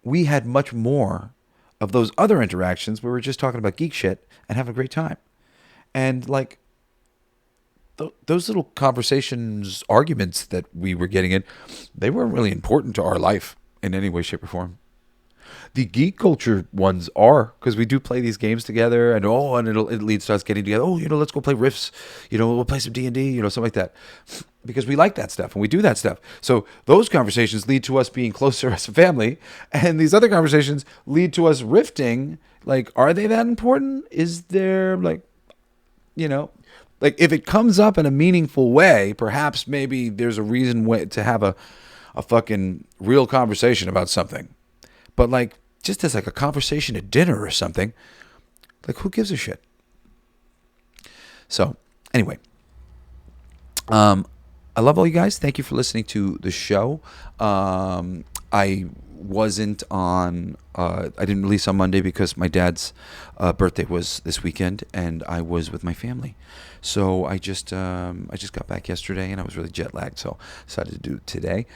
we had much more of those other interactions where we're just talking about geek shit and having a great time. And those little conversations, arguments that we were getting in, they weren't really important to our life in any way, shape, or form. The geek culture ones are, because we do play these games together, and it leads to us getting together. Oh, let's go play Rifts. We'll play some D&D, something like that, because we like that stuff and we do that stuff. So those conversations lead to us being closer as a family, and these other conversations lead to us rifting. Are they that important? Is there if it comes up in a meaningful way, perhaps maybe there's a reason to have a fucking real conversation about something. But just as a conversation at dinner or something, who gives a shit? So anyway, I love all you guys. Thank you for listening to the show. I wasn't on, I didn't release on Monday because my dad's birthday was this weekend, and I was with my family. So I just got back yesterday, and I was really jet lagged, so decided to do it today.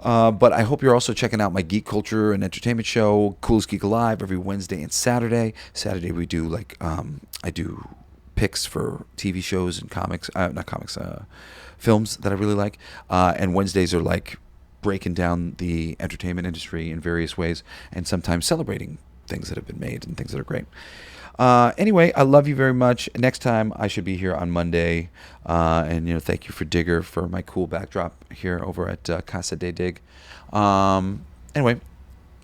But I hope you're also checking out my geek culture and entertainment show, Coolest Geek Alive, every Wednesday and Saturday. Saturday we do I do picks for TV shows and films that I really like. And Wednesdays are breaking down the entertainment industry in various ways, and sometimes celebrating things that have been made and things that are great. Anyway, I love you very much. Next time I should be here on Monday. And, thank you for Digger for my cool backdrop here over at Casa de Dig. Anyway,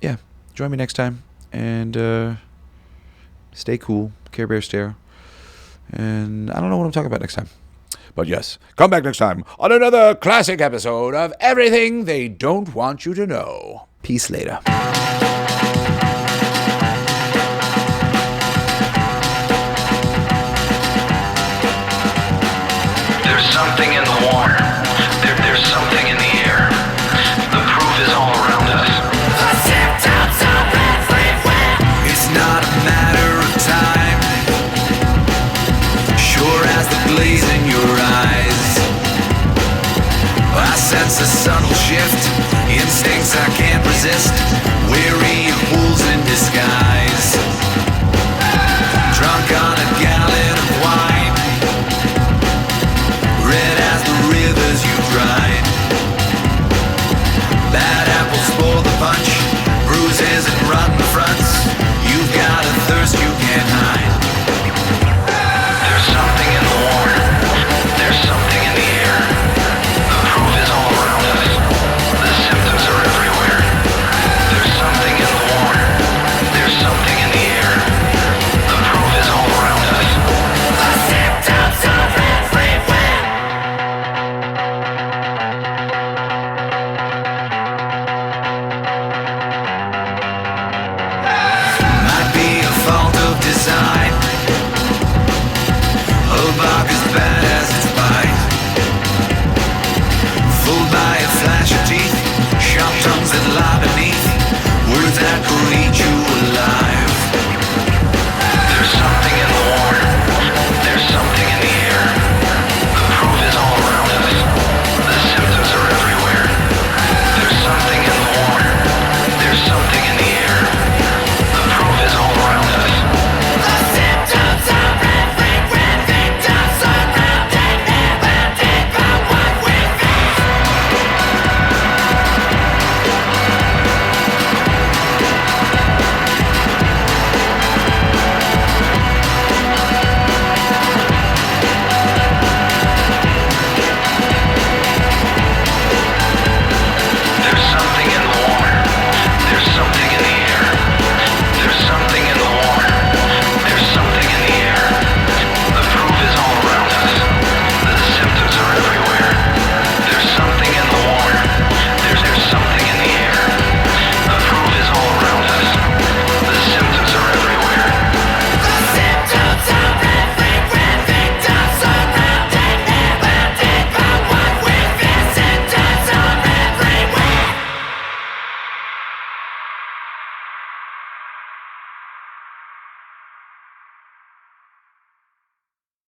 yeah, join me next time. And stay cool. Care Bear Stare. And I don't know what I'm talking about next time. But yes, come back next time on another classic episode of Everything They Don't Want You to Know. Peace later. There's something in the water. There's something in the air. The proof is all around us. It's not a matter of time. Sure as the blaze in your eyes, I sense a subtle shift in state. resist, weary fools in disguise. Drunk on a gallon of wine, red as the rivers you dried. Bad apples spoil the punch.